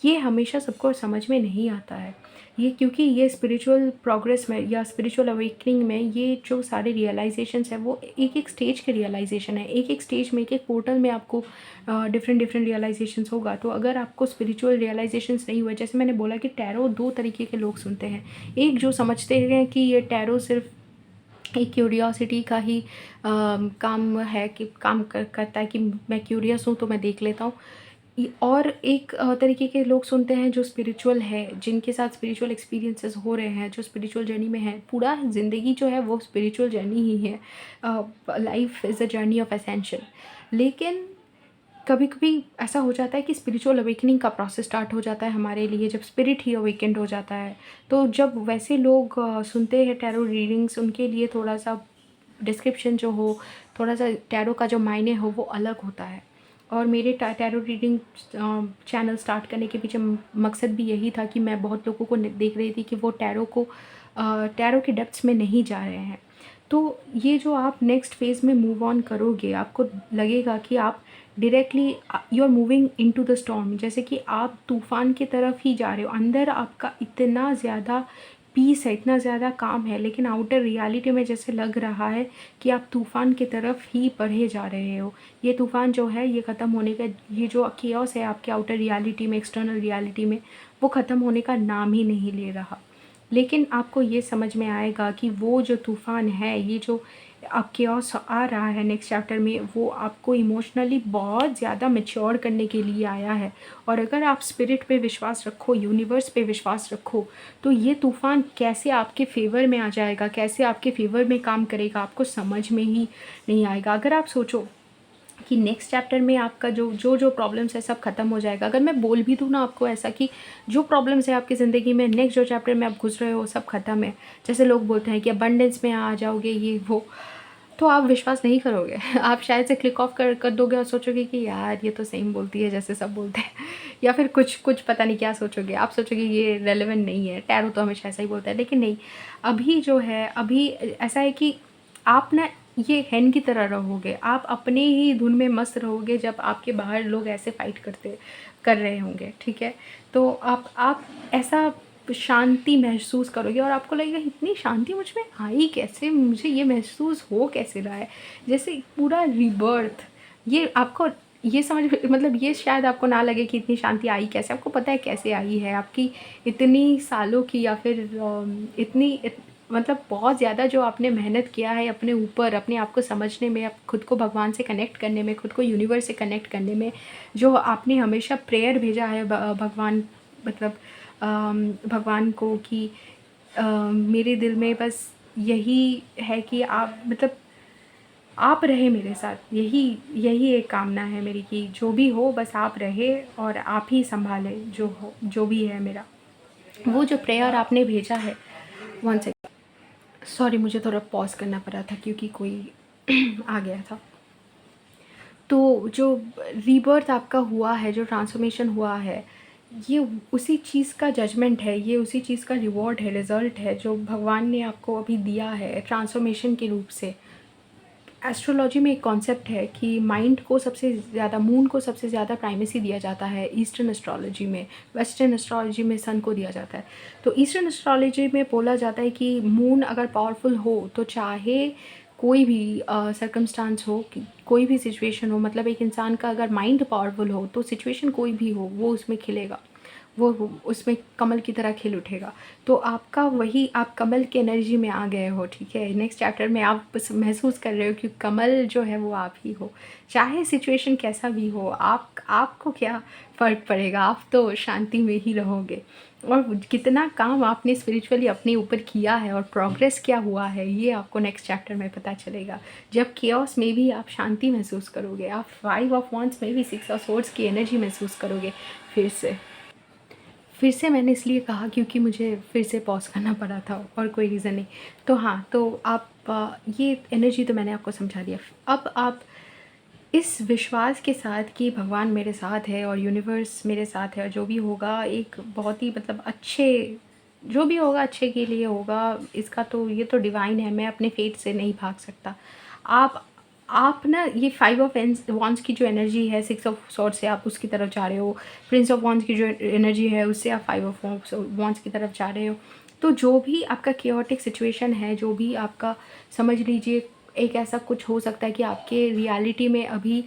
ये हमेशा सबको समझ में नहीं आता है। ये क्योंकि ये स्पिरिचुअल प्रोग्रेस में या स्पिरिचुअल अवेकनिंग में ये जो सारे रियलाइजेशंस हैं वो एक एक स्टेज के रियलाइजेशन है, एक एक स्टेज में, एक एक पोर्टल में आपको डिफरेंट डिफरेंट रियलाइजेशंस होगा। तो अगर आपको स्पिरिचुअल रियलाइजेशंस नहीं हुए, जैसे मैंने बोला कि टैरो दो तरीके के लोग सुनते हैं, एक जो समझते हैं कि ये टैरो सिर्फ एक क्यूरियोसिटी का ही काम है, कि करता है कि मैं क्यूरियस हूँ तो मैं देख लेता हूँ। और एक तरीके के लोग सुनते हैं जो स्पिरिचुअल है, जिनके साथ स्पिरिचुअल एक्सपीरियंसेस हो रहे हैं, जो स्पिरिचुअल जर्नी में है, पूरा ज़िंदगी जो है वो स्पिरिचुअल जर्नी ही है। Life is a journey of essential. लेकिन कभी कभी ऐसा हो जाता है कि स्पिरिचुअल अवेकनिंग का प्रोसेस स्टार्ट हो जाता है हमारे लिए, जब स्पिरिट ही अवेकेंड हो जाता है। तो जब वैसे लोग सुनते हैं टैरो रीडिंग्स, उनके लिए थोड़ा सा डिस्क्रिप्शन जो हो, थोड़ा सा टैरो का जो मायने हो वो अलग होता है। और मेरे टैरो रीडिंग चैनल स्टार्ट करने के पीछे मकसद भी यही था कि मैं बहुत लोगों को देख रही थी कि वो टैरो के डेप्थ्स में नहीं जा रहे हैं। तो ये जो आप नेक्स्ट फेज़ में मूव ऑन करोगे, आपको लगेगा कि आप directly you are moving into the storm, जैसे कि आप तूफ़ान की तरफ ही जा रहे हो। अंदर आपका इतना ज़्यादा पीस है, इतना ज़्यादा काम है, लेकिन आउटर रियलिटी में जैसे लग रहा है कि आप तूफ़ान की तरफ ही बढ़े जा रहे हो। ये तूफ़ान जो है ये ख़त्म होने का, ये जो केओस है आपके आउटर रियलिटी में, एक्सटर्नल रियलिटी में, वो ख़त्म होने का नाम ही नहीं ले रहा। लेकिन आपको ये समझ में आएगा कि वो जो तूफ़ान है, ये जो अब केओस आ रहा है नेक्स्ट चैप्टर में, वो आपको इमोशनली बहुत ज़्यादा मैच्योर करने के लिए आया है। और अगर आप स्पिरिट पे विश्वास रखो, यूनिवर्स पे विश्वास रखो, तो ये तूफ़ान कैसे आपके फेवर में आ जाएगा, कैसे आपके फेवर में काम करेगा, आपको समझ में ही नहीं आएगा। अगर आप सोचो कि नेक्स्ट चैप्टर में आपका जो प्रॉब्लम्स है सब ख़त्म हो जाएगा, अगर मैं बोल भी दूँ ना आपको ऐसा कि जो प्रॉब्लम्स है आपकी ज़िंदगी में नेक्स्ट जो चैप्टर में आप घुस रहे हो सब ख़त्म है, जैसे लोग बोलते हैं कि अबंडेंस में आ जाओगे ये वो, तो आप विश्वास नहीं करोगे। आप शायद से क्लिक ऑफ कर दोगे और सोचोगे कि यार ये तो सेम बोलती है जैसे सब बोलते हैं। या फिर कुछ कुछ पता नहीं क्या सोचोगे, आप सोचोगे ये रेलेवेंट नहीं है, टैरो तो हमेशा ऐसा ही बोलता है। लेकिन नहीं, अभी जो है, अभी ऐसा है कि आप ना ये हैन की तरह रहोगे, आप अपने ही धुन में मस्त रहोगे जब आपके बाहर लोग ऐसे फ़ाइट कर रहे होंगे, ठीक है? तो आप ऐसा शांति महसूस करोगे और आपको लगेगा इतनी शांति मुझ में आई कैसे? मुझे ये महसूस हो कैसे रहा है? जैसे पूरा रीबर्थ, ये आपको ये समझ मतलब ये शायद आपको ना लगे कि इतनी शांति आई कैसे, आपको पता है कैसे आई है, आपकी इतनी सालों की या फिर मतलब बहुत ज़्यादा जो आपने मेहनत किया है अपने ऊपर, अपने आप को समझने में, आप खुद को भगवान से कनेक्ट करने में, खुद को यूनिवर्स से कनेक्ट करने में, जो आपने हमेशा प्रेयर भेजा है भगवान मतलब भगवान को कि मेरे दिल में बस यही है कि आप मतलब आप रहे मेरे साथ, यही यही एक कामना है मेरी कि जो भी हो बस आप रहे और आप ही संभाले जो हो, जो भी है मेरा। वो जो प्रेयर आपने भेजा है, वन सेकंड, सॉरी मुझे थोड़ा पॉज़ करना पड़ा था क्योंकि कोई आ गया था। तो जो रीबर्थ आपका हुआ है, जो ट्रांसफॉर्मेशन हुआ है, ये उसी चीज़ का जजमेंट है, ये उसी चीज़ का रिवॉर्ड है, रिज़ल्ट है जो भगवान ने आपको अभी दिया है ट्रांसफॉर्मेशन के रूप से। एस्ट्रोलॉजी में एक कॉन्सेप्ट है कि माइंड को सबसे ज़्यादा, मून को सबसे ज़्यादा प्राइमेसी दिया जाता है ईस्टर्न एस्ट्रोलॉजी में, वेस्टर्न एस्ट्रोलॉजी में सन को दिया जाता है। तो ईस्टर्न एस्ट्रोलॉजी में बोला जाता है कि मून अगर पावरफुल हो तो चाहे कोई भी सर्कमस्टांस हो, कोई भी सिचुएशन हो, मतलब एक इंसान का अगर माइंड पावरफुल हो तो सिचुएशन कोई भी हो वो उसमें खिलेगा, वो उसमें कमल की तरह खिल उठेगा। तो आपका वही, आप कमल की एनर्जी में आ गए हो, ठीक है? नेक्स्ट चैप्टर में आप बस महसूस कर रहे हो कि कमल जो है वो आप ही हो। चाहे सिचुएशन कैसा भी हो, आपको क्या फ़र्क पड़ेगा, आप तो शांति में ही रहोगे। और कितना काम आपने स्पिरिचुअली अपने ऊपर किया है और प्रोग्रेस क्या हुआ है, ये आपको नेक्स्ट चैप्टर में पता चलेगा। जब केओस में भी आप शांति महसूस करोगे, आप 5 ऑफ वांड्स में भी 6 ऑफ सोर्ड्स की एनर्जी महसूस करोगे। फिर से मैंने इसलिए कहा क्योंकि मुझे फिर से पॉज़ करना पड़ा था और कोई रीज़न नहीं। तो हाँ, तो आप ये एनर्जी तो मैंने आपको समझा दिया। अब आप इस विश्वास के साथ कि भगवान मेरे साथ है और यूनिवर्स मेरे साथ है और जो भी होगा एक बहुत ही मतलब अच्छे, जो भी होगा अच्छे के लिए होगा, इसका तो ये तो डिवाइन है, मैं अपने फेट से नहीं भाग सकता। आप आप ना ये 5 ऑफ वांड्स की जो एनर्जी है, 6 ऑफ सॉर्ड्स से आप उसकी तरफ जा रहे हो, प्रिंस ऑफ वांड्स की जो एनर्जी है उससे आप 5 ऑफ वांड्स की तरफ जा रहे हो। तो जो भी आपका केओटिक सिचुएशन है, जो भी आपका, समझ लीजिए एक ऐसा कुछ हो सकता है कि आपके रियलिटी में अभी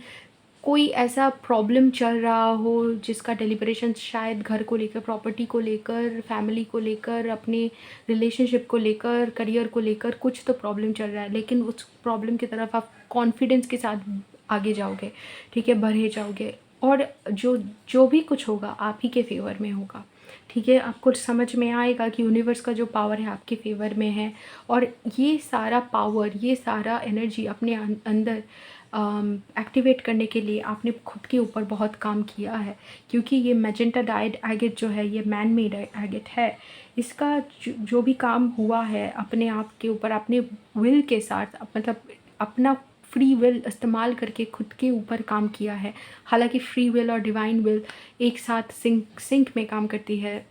कोई ऐसा प्रॉब्लम चल रहा हो जिसका डेलिब्रेशन शायद घर को लेकर, प्रॉपर्टी को लेकर, फैमिली को लेकर, अपने रिलेशनशिप को लेकर, करियर को लेकर कुछ तो प्रॉब्लम चल रहा है, लेकिन उस प्रॉब्लम की तरफ आप कॉन्फिडेंस के साथ आगे जाओगे, ठीक है, बढ़े जाओगे और जो जो भी कुछ होगा आप ही के फेवर में होगा, ठीक है? आपको समझ में आएगा कि यूनिवर्स का जो पावर है आपके फेवर में है और ये सारा पावर, ये सारा एनर्जी अपने अंदर एक्टिवेट करने के लिए आपने खुद के ऊपर बहुत काम किया है, क्योंकि ये मैजेंटा डाइड एगेट जो है ये मैन मेड एगेट है। इसका जो भी काम हुआ है अपने आप के ऊपर, अपने विल के साथ, मतलब अपना फ्री विल इस्तेमाल करके खुद के ऊपर काम किया है। हालांकि फ्री विल और डिवाइन विल एक साथ सिंक में काम करती है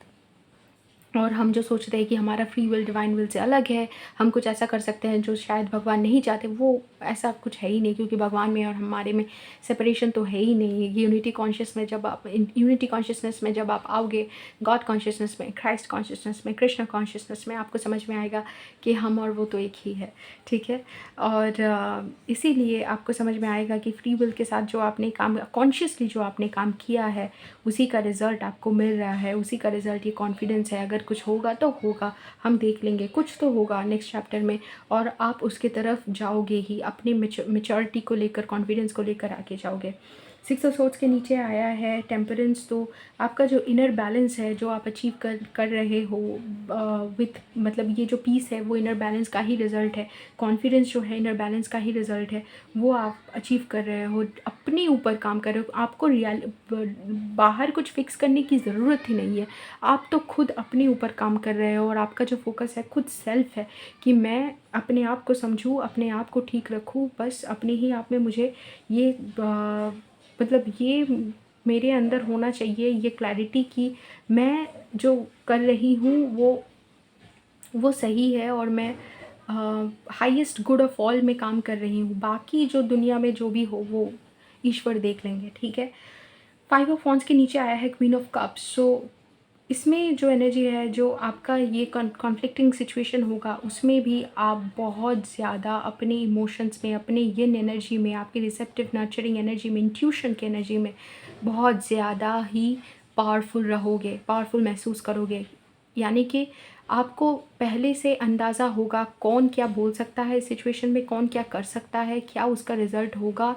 और हम जो सोचते हैं कि हमारा free will divine will say अलग है, हम कुछ ऐसा कर सकते हैं जो शायद भगवान नहीं चाहते, वो ऐसा कुछ है ही नहीं, क्योंकि भगवान में और हमारे में सेपरेशन तो है ही नहीं। यूनिटी कॉन्शियस में जब आप, यूनिटी कॉन्शियसनेस में जब आप आओगे, गॉड कॉन्शियसनेस में, क्राइस्ट कॉन्शियसनेस में, कृष्ण कॉन्शियसनेस में, आपको समझ में आएगा कि हम और वो तो एक ही है, ठीक है? और इसीलिए आपको समझ में आएगा कि फ्री विल के साथ जो आपने काम, कॉन्शियसली जो आपने काम किया है, उसी का रिज़ल्ट आपको मिल रहा है, उसी का रिज़ल्ट ये कॉन्फिडेंस है। अगर कुछ होगा तो होगा, हम देख लेंगे, कुछ तो होगा नेक्स्ट चैप्टर में और आप उसके तरफ जाओगे ही, अपनी मैच्योरिटी को लेकर, कॉन्फिडेंस को लेकर आगे जाओगे। 6 ऑफ सोर्ड्स के नीचे आया है टेम्परेंस, तो आपका जो इनर बैलेंस है, जो आप अचीव कर रहे हो विथ, मतलब ये जो पीस है वो इनर बैलेंस का ही रिज़ल्ट है, कॉन्फिडेंस जो है इनर बैलेंस का ही रिज़ल्ट है, वो आप अचीव कर रहे हो, अपने ऊपर काम कर रहे हो। आपको बाहर कुछ फिक्स करने की ज़रूरत ही नहीं है, आप तो खुद अपने ऊपर काम कर रहे हो और आपका जो फोकस है खुद सेल्फ है कि मैं अपने आप को समझूँ, अपने आप को ठीक रखूँ, बस अपने ही आप में मुझे ये मतलब ये मेरे अंदर होना चाहिए, ये क्लैरिटी कि मैं जो कर रही हूँ वो सही है और मैं हाईएस्ट गुड ऑफ ऑल में काम कर रही हूँ, बाकी जो दुनिया में जो भी हो वो ईश्वर देख लेंगे, ठीक है। 5 ऑफ वॉन्ड्स के नीचे आया है क्वीन ऑफ कप्स। सो इसमें जो एनर्जी है, जो आपका ये कॉन्फ्लिक्टिंग सिचुएशन होगा उसमें भी आप बहुत ज़्यादा अपने इमोशंस में, अपने यिन एनर्जी में, आपकी रिसेप्टिव नर्चरिंग एनर्जी में, इंट्यूशन की एनर्जी में बहुत ज़्यादा ही पावरफुल रहोगे, पावरफुल महसूस करोगे। यानी कि आपको पहले से अंदाज़ा होगा कौन क्या बोल सकता है इस सिचुएशन में, कौन क्या कर सकता है, क्या उसका रिज़ल्ट होगा,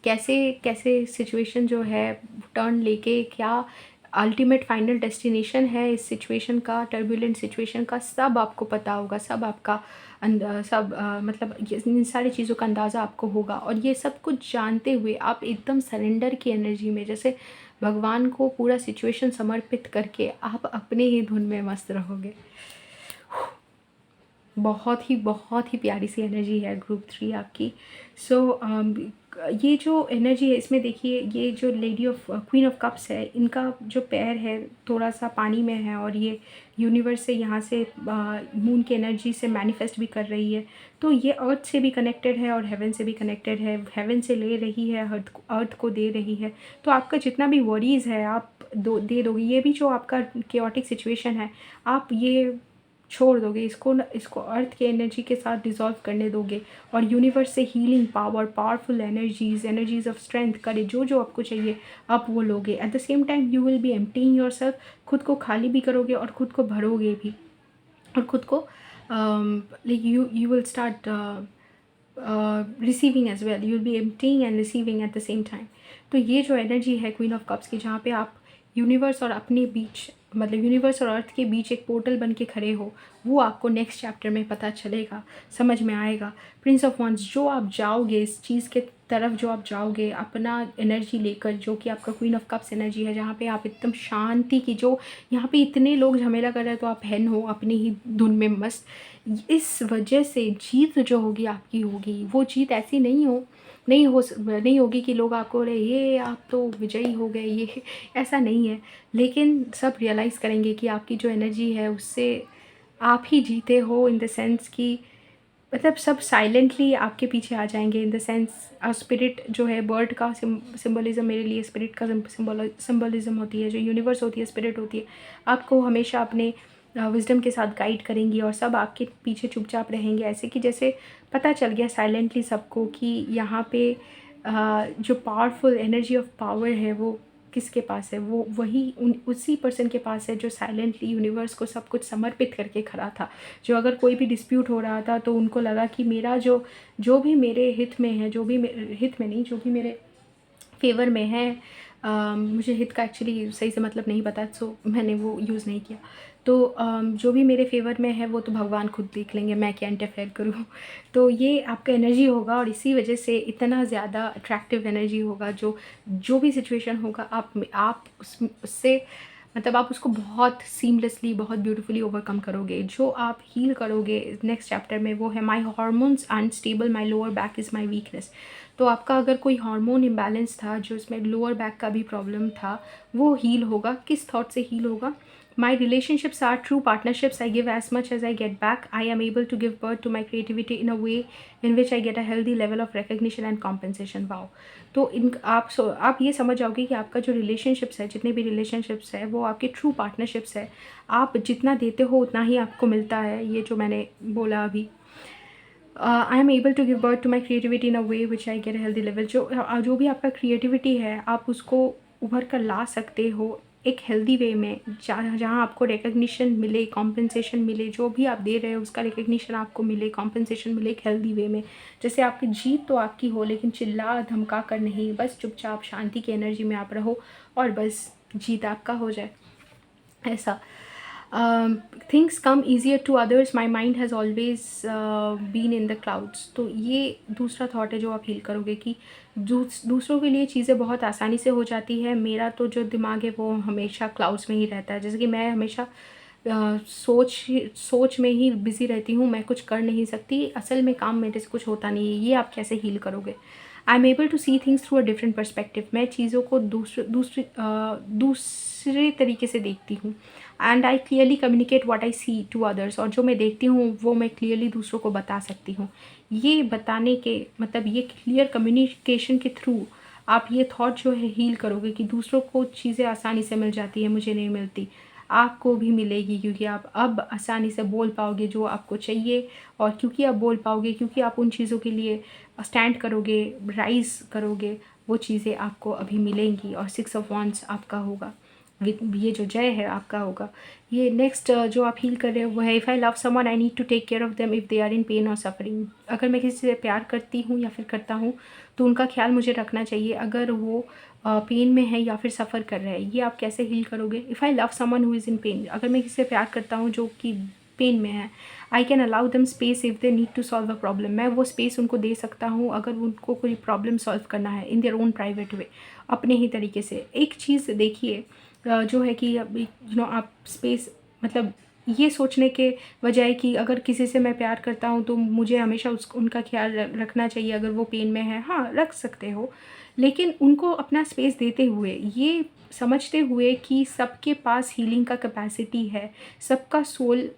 कैसे कैसे सिचुएशन जो है टर्न लेके क्या अल्टीमेट फाइनल डेस्टिनेशन है इस सिचुएशन का, टर्बुलेंट सिचुएशन का, सब आपको पता होगा, सब आपका सब मतलब इन सारी चीज़ों का अंदाज़ा आपको होगा। और ये सब कुछ जानते हुए आप एकदम सरेंडर की एनर्जी में, जैसे भगवान को पूरा सिचुएशन समर्पित करके आप अपने ही धुन में मस्त रहोगे। बहुत ही प्यारी सी एनर्जी है ग्रुप 3 आपकी। सो ये जो एनर्जी है इसमें देखिए, ये जो lady of queen of cups है, इनका जो पैर है थोड़ा सा पानी में है और ये यूनिवर्स से, यहाँ से मून की एनर्जी से मैनिफेस्ट भी कर रही है। तो ये अर्थ से भी कनेक्टेड है और हेवन से भी कनेक्टेड है, हेवन से ले रही है, अर्थ को दे रही है। तो आपका जितना भी वरीज़ है आप दे दोगे। ये भी जो आपका केओटिक सिचुएशन है, आप ये छोड़ दोगे, इसको अर्थ के एनर्जी के साथ डिज़ोल्व करने दोगे और यूनिवर्स से healing power, powerful energies of strength, courage, जो जो आपको चाहिए आप वो लोगे। At the same time you will be emptying yourself, खुद को खाली भी करोगे और खुद को भरोगे भी, और खुद को like you will start receiving as well, you will be emptying and receiving at the same time. तो ये जो एनर्जी है क्वीन ऑफ कप्स की, जहाँ पे आप यूनिवर्स और अपने बीच, मतलब यूनिवर्स और अर्थ के बीच एक पोर्टल बन के खड़े हो, वो आपको नेक्स्ट चैप्टर में पता चलेगा, समझ में आएगा। प्रिंस ऑफ वॉन्ड्स, जो आप जाओगे इस चीज़ के तरफ, जो आप जाओगे अपना एनर्जी लेकर, जो कि आपका क्वीन ऑफ कप्स एनर्जी है, जहाँ पे आप एकदम शांति की, जो यहाँ पे इतने लोग झमेला कर रहे हैं तो आप हैन हो अपनी ही धुन में मस्त। इस वजह से जीत जो होगी आपकी होगी, वो जीत ऐसी नहीं होगी कि लोग आपको बोले ये आप तो विजयी हो गए, ये ऐसा नहीं है। लेकिन सब रियलाइज़ करेंगे कि आपकी जो एनर्जी है उससे आप ही जीते हो, इन द सेंस कि मतलब सब साइलेंटली आपके पीछे आ जाएंगे। इन द सेंस स्पिरिट जो है, बर्ड का सिंबलिज्म मेरे लिए स्पिरिट का सिंबलिज्म होती है, जो यूनिवर्स होती है स्पिरिट होती है, आपको हमेशा अपने विजडम के साथ गाइड करेंगी और सब आपके पीछे चुपचाप रहेंगे, ऐसे कि जैसे पता चल गया साइलेंटली सबको कि यहाँ पे जो पावरफुल एनर्जी ऑफ पावर है वो किसके पास है, वो वही उसी पर्सन के पास है जो साइलेंटली यूनिवर्स को सब कुछ समर्पित करके खड़ा था। जो अगर कोई भी डिस्प्यूट हो रहा था तो उनको लगा कि मेरा जो भी मेरे हित में है, जो भी हित में नहीं, जो भी मेरे फेवर में है, मुझे हित का एक्चुअली सही से मतलब नहीं पता, सो मैंने वो यूज़ नहीं किया। तो जो भी मेरे फेवर में है वो तो भगवान खुद देख लेंगे, मैं क्या इंटरफेयर करूँ। तो ये आपका एनर्जी होगा और इसी वजह से इतना ज़्यादा अट्रैक्टिव एनर्जी होगा। जो भी सिचुएशन होगा आप उससे मतलब आप उसको बहुत सीमलेसली, बहुत ब्यूटीफुली ओवरकम करोगे। जो आप हील करोगे नेक्स्ट चैप्टर में वो है my hormones unstable, my lower back is my weakness. तो आपका अगर कोई हार्मोन इम्बैलेंस था, जो इसमें लोअर बैक का भी प्रॉब्लम था, वो हील होगा। किस थॉट से हील होगा? My relationships are true partnerships. I give as much as I get back. I am able to give birth to my creativity in a way in which I get a healthy level of recognition and compensation. Wow. तो आप ये समझ जाओगे कि आपका जो relationships है, जितने भी रिलेशनशिप्स है, वो आपके ट्रू पार्टनरशिप्स है। आप जितना देते हो उतना ही आपको मिलता है, ये जो मैंने बोला अभी। I am able to give birth to my creativity in a way which I get a healthy level. जो भी आपका क्रिएटिविटी है आप उसको उभर कर ला सकते हो एक हेल्दी वे में, जहाँ आपको रिकग्निशन मिले, कॉम्पनसेशन मिले, जो भी आप दे रहे हो उसका रिकग्निशन आपको मिले, कॉम्पनसेशन मिले एक हेल्दी वे में। जैसे आपकी जीत तो आपकी हो, लेकिन चिल्ला धमका कर नहीं, बस चुपचाप शांति की एनर्जी में आप रहो और बस जीत आपका हो जाए, ऐसा। Things come easier to others, my mind has always been in the clouds. तो ये दूसरा थॉट है जो आप हील करोगे कि दूसरों के लिए चीज़ें बहुत आसानी से हो जाती है, मेरा तो जो दिमाग है वो हमेशा क्लाउड्स में ही रहता है। जैसे कि मैं हमेशा सोच में ही बिज़ी रहती हूँ, मैं कुछ कर नहीं सकती, असल में काम मेरे से कुछ होता नहीं है। ये आप कैसे हील करोगे? I am able to see things through a different perspective. मैं चीज़ों को दूसरे तरीके से देखती हूँ। And I clearly communicate what I see to others, और जो मैं देखती हूँ वो मैं क्लियरली दूसरों को बता सकती हूँ। ये बताने के मतलब ये क्लियर कम्युनिकेशन के थ्रू आप ये थॉट जो है हील करोगे कि दूसरों को चीज़ें आसानी से मिल जाती है, मुझे नहीं मिलती, आपको भी मिलेगी, क्योंकि आप अब आसानी से बोल पाओगे जो आपको चाहिए। और क्योंकि आप बोल पाओगे, क्योंकि आप उन चीज़ों के लिए स्टैंड करोगे, राइज करोगे, वो चीज़ें आपको अभी मिलेंगी और 6 ऑफ वांड्स आपका होगा। ये जो जय है आपका होगा। ये नेक्स्ट जो आप हील कर रहे हो वो है, if I love someone I need to take care of them if they are in pain और सफरिंग। अगर मैं किसी से प्यार करती हूँ या फिर करता हूँ तो उनका ख्याल मुझे रखना चाहिए, अगर वो पेन में है या फिर सफ़र कर रहा है। ये आप कैसे हील करोगे? If I love someone who is in pen, अगर मैं किसी से प्यार करता हूँ जो कि पेन में है, I can allow them space if they need to solve a problem. मैं वो स्पेस उनको दे सकता हूँ अगर उनको कोई प्रॉब्लम सॉल्व करना है इन देयर ओन प्राइवेट वे, अपने ही तरीके से। एक चीज़ देखिए जो है कि आप स्पेस मतलब ये सोचने के बजाय कि अगर किसी से मैं प्यार करता हूँ तो मुझे हमेशा उनका ख्याल रखना चाहिए, अगर वो पेन में है, हाँ रख सकते हो, लेकिन उनको अपना स्पेस देते हुए, ये समझते हुए कि सबके पास हीलिंग का कैपेसिटी है, सबका सोल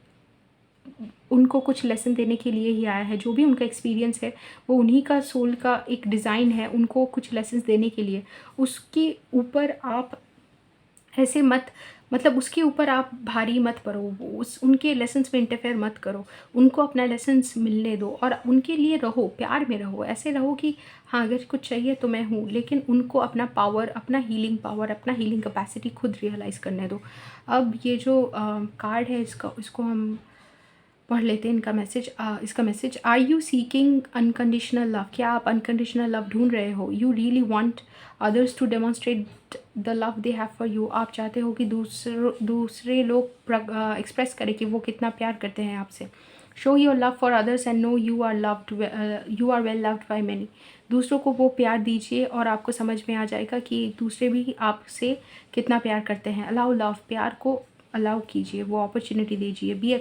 उनको कुछ लेसन देने के लिए ही आया है। जो भी उनका एक्सपीरियंस है वो उन्हीं का सोल का एक डिज़ाइन है, उनको कुछ लेसन्स देने के लिए। उसके ऊपर आप ऐसे मत मतलब उसके ऊपर आप भारी मत पड़ो, वो उस उनके लेसन्स में इंटरफेयर मत करो, उनको अपना लेसन्स मिलने दो और उनके लिए रहो, प्यार में रहो, ऐसे रहो कि हाँ अगर कुछ चाहिए तो मैं हूँ, लेकिन उनको अपना पावर, अपना हीलिंग कैपेसिटी खुद रियलाइज़ करने दो। अब ये जो कार्ड है इसको हम पढ़ लेते हैं, इसका message, are you seeking unconditional love? क्या आप अनकंडीशनल लव ढूंढ रहे हो? You really want others to demonstrate the love they have for you. आप चाहते हो कि दूसरे लोग एक्सप्रेस करें कि वो कितना प्यार करते हैं आपसे। Show your love for others and know you are well loved by many. दूसरों को वो प्यार दीजिए और आपको समझ में आ जाएगा कि दूसरे भी आपसे कितना प्यार करते हैं। अलाउ लव, प्यार को अलाउ कीजिए, वो अपॉर्चुनिटी दीजिए। Be a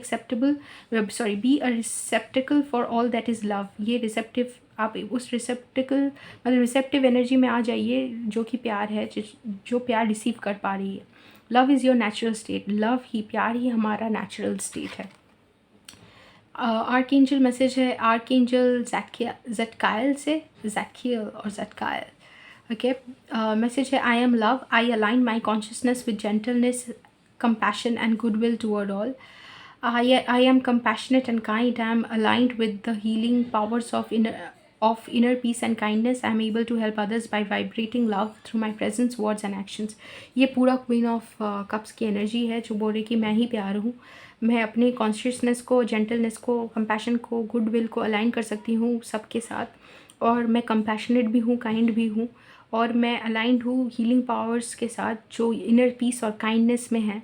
रिसेप्टिकल for all that is love. ये रिसेप्टिव, आप उस रिसेप्टिव एनर्जी में आ जाइए जो कि प्यार है, जो प्यार रिसीव कर पा रही है। Love is your natural state, प्यार ही हमारा नेचुरल स्टेट है। आर्कएंजल मैसेज है, आर्कएंजल ज़टकायल से, ज़ैकियल और ज़टकायल। ओके, मैसेज है, I M love, I align my consciousness with gentleness, compassion and goodwill toward all. I am compassionate and kind. I am aligned with the healing powers of inner peace and kindness. I am able to help others by vibrating love through my presence, words and actions. ये पूरा queen of cups की energy है जो बोल रही कि मैं ही प्यार हूँ। मैं अपने कॉन्शियसनेस को, जेंटलनेस को, कंपैशन को, गुडविल को अलाइन कर सकती हूँ सबके साथ, और मैं कंपैशनेट भी हूँ, काइंड भी हूँ, और मैं अलाइंड हूँ हीलिंग पावर्स के साथ जो इनर पीस और काइंडनेस में है।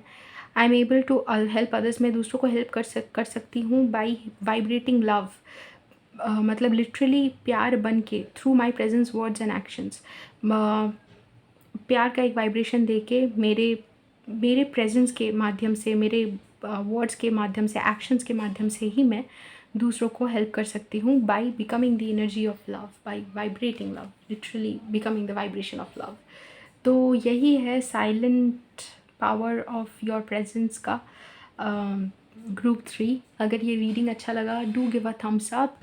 I am able to help others, मैं दूसरों को हेल्प कर सकती हूँ बाई वाइब्रेटिंग लव, मतलब लिटरली प्यार बन के, through my presence, words and actions. प्यार का एक वाइब्रेशन दे के मेरे प्रेजेंस के माध्यम से, मेरे वर्ड्स के माध्यम से, एक्शंस के माध्यम से ही मैं दूसरों को हेल्प कर सकती हूँ, by becoming the energy of love, by vibrating love, literally becoming the vibration of love. तो यही है silent power of your presence का ग्रुप 3। अगर ये रीडिंग अच्छा लगा, do give a thumbs up.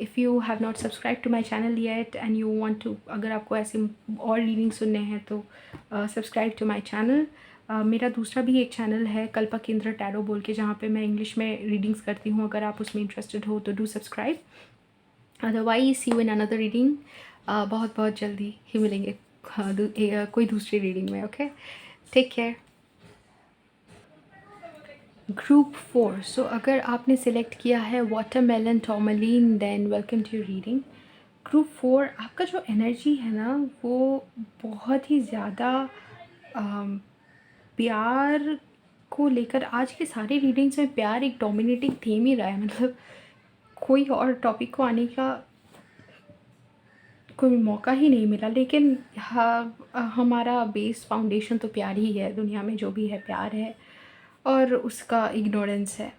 If you have not subscribe to my channel yet and you want to, अगर आपको ऐसे और रीडिंग सुनने हैं तो सब्सक्राइब टू माई चैनल। मेरा दूसरा भी एक चैनल है कल्पकेंद्र टैरो बोल के, जहाँ पे मैं इंग्लिश में रीडिंग्स करती हूँ। अगर आप उसमें इंटरेस्टेड हो तो do subscribe. Otherwise see you in another reading. बहुत बहुत जल्दी ही मिलेंगे कोई दूसरी रीडिंग में। Okay, take care. Group 4, so अगर आपने सिलेक्ट किया है watermelon tourmaline, then welcome to your reading. Group 4, आपका जो एनर्जी है ना वो बहुत ही ज़्यादा प्यार को लेकर, आज के सारे रीडिंग्स में प्यार एक डोमिनेटिंग थीम ही रहा है। मतलब कोई और टॉपिक को आने का कोई मौका ही नहीं मिला, लेकिन हाँ हमारा बेस फाउंडेशन तो प्यार ही है। दुनिया में जो भी है प्यार है, और उसका इग्नोरेंस है,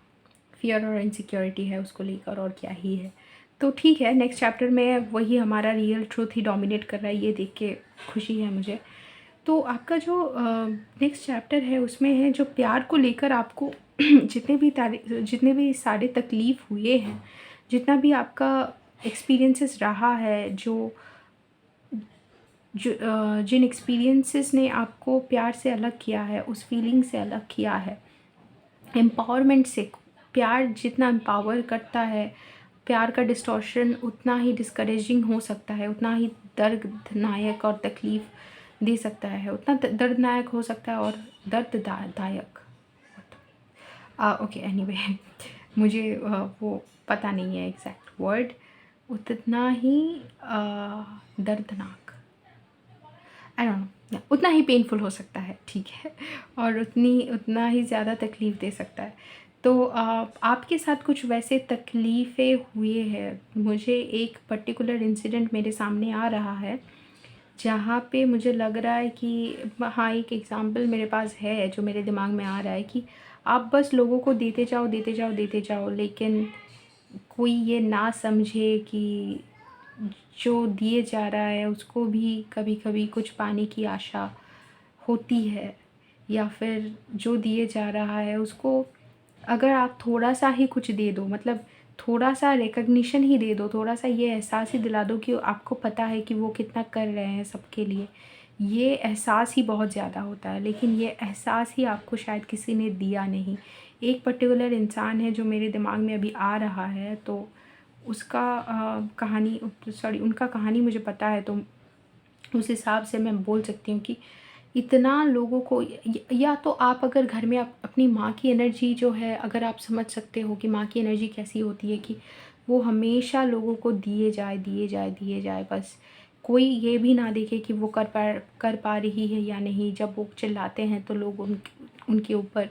फियर और इनसिक्योरिटी है उसको लेकर, और क्या ही है। तो ठीक है, नेक्स्ट चैप्टर में वही हमारा रियल ट्रूथ ही डोमिनेट कर रहा है, ये देख के खुशी है मुझे। तो आपका जो नेक्स्ट चैप्टर है उसमें है जो प्यार को लेकर आपको जितने भी सारे तकलीफ़ हुए हैं, जितना भी आपका एक्सपीरियंसेस रहा है, जिन एक्सपीरियंसेस ने आपको प्यार से अलग किया है, उस फीलिंग से अलग किया है, एम्पावरमेंट से। प्यार जितना एम्पावर करता है, प्यार का डिस्टॉर्शन उतना ही डिस्करेजिंग हो सकता है, उतना ही दर्दनायक और तकलीफ़ दे सकता है, उतना दर्दनायक हो सकता है और दर्ददायक। ओके, एनीवे मुझे वो पता नहीं है एग्जैक्ट वर्ड, उतना ही दर्दनाक, आई डोंट नो, उतना ही पेनफुल हो सकता है, ठीक है, और उतना ही ज़्यादा तकलीफ़ दे सकता है। तो आपके साथ कुछ वैसे तकलीफ़ें हुए हैं। मुझे एक पर्टिकुलर इंसिडेंट मेरे सामने आ रहा है जहाँ पे मुझे लग रहा है कि हाँ, एक एग्ज़ाम्पल मेरे पास है जो मेरे दिमाग में आ रहा है कि आप बस लोगों को देते जाओ, देते जाओ, देते जाओ, लेकिन कोई ये ना समझे कि जो दिए जा रहा है उसको भी कभी कभी कुछ पाने की आशा होती है, या फिर जो दिए जा रहा है उसको अगर आप थोड़ा सा ही कुछ दे दो, मतलब थोड़ा सा रिकग्निशन ही दे दो, थोड़ा सा ये एहसास ही दिला दो कि आपको पता है कि वो कितना कर रहे हैं सबके लिए, ये एहसास ही बहुत ज़्यादा होता है। लेकिन ये एहसास ही आपको शायद किसी ने दिया नहीं। एक पर्टिकुलर इंसान है जो मेरे दिमाग में अभी आ रहा है, तो उसका कहानी, सॉरी, उनका कहानी मुझे पता है, तो उस हिसाब से मैं बोल सकती हूँ कि इतना लोगों को या तो आप अगर घर में अपनी माँ की एनर्जी जो है, अगर आप समझ सकते हो कि माँ की एनर्जी कैसी होती है कि वो हमेशा लोगों को दिए जाए, दिए जाए, दिए जाए, बस कोई ये भी ना देखे कि वो कर पा रही है या नहीं। जब वो चिल्लाते हैं तो लोग उनके ऊपर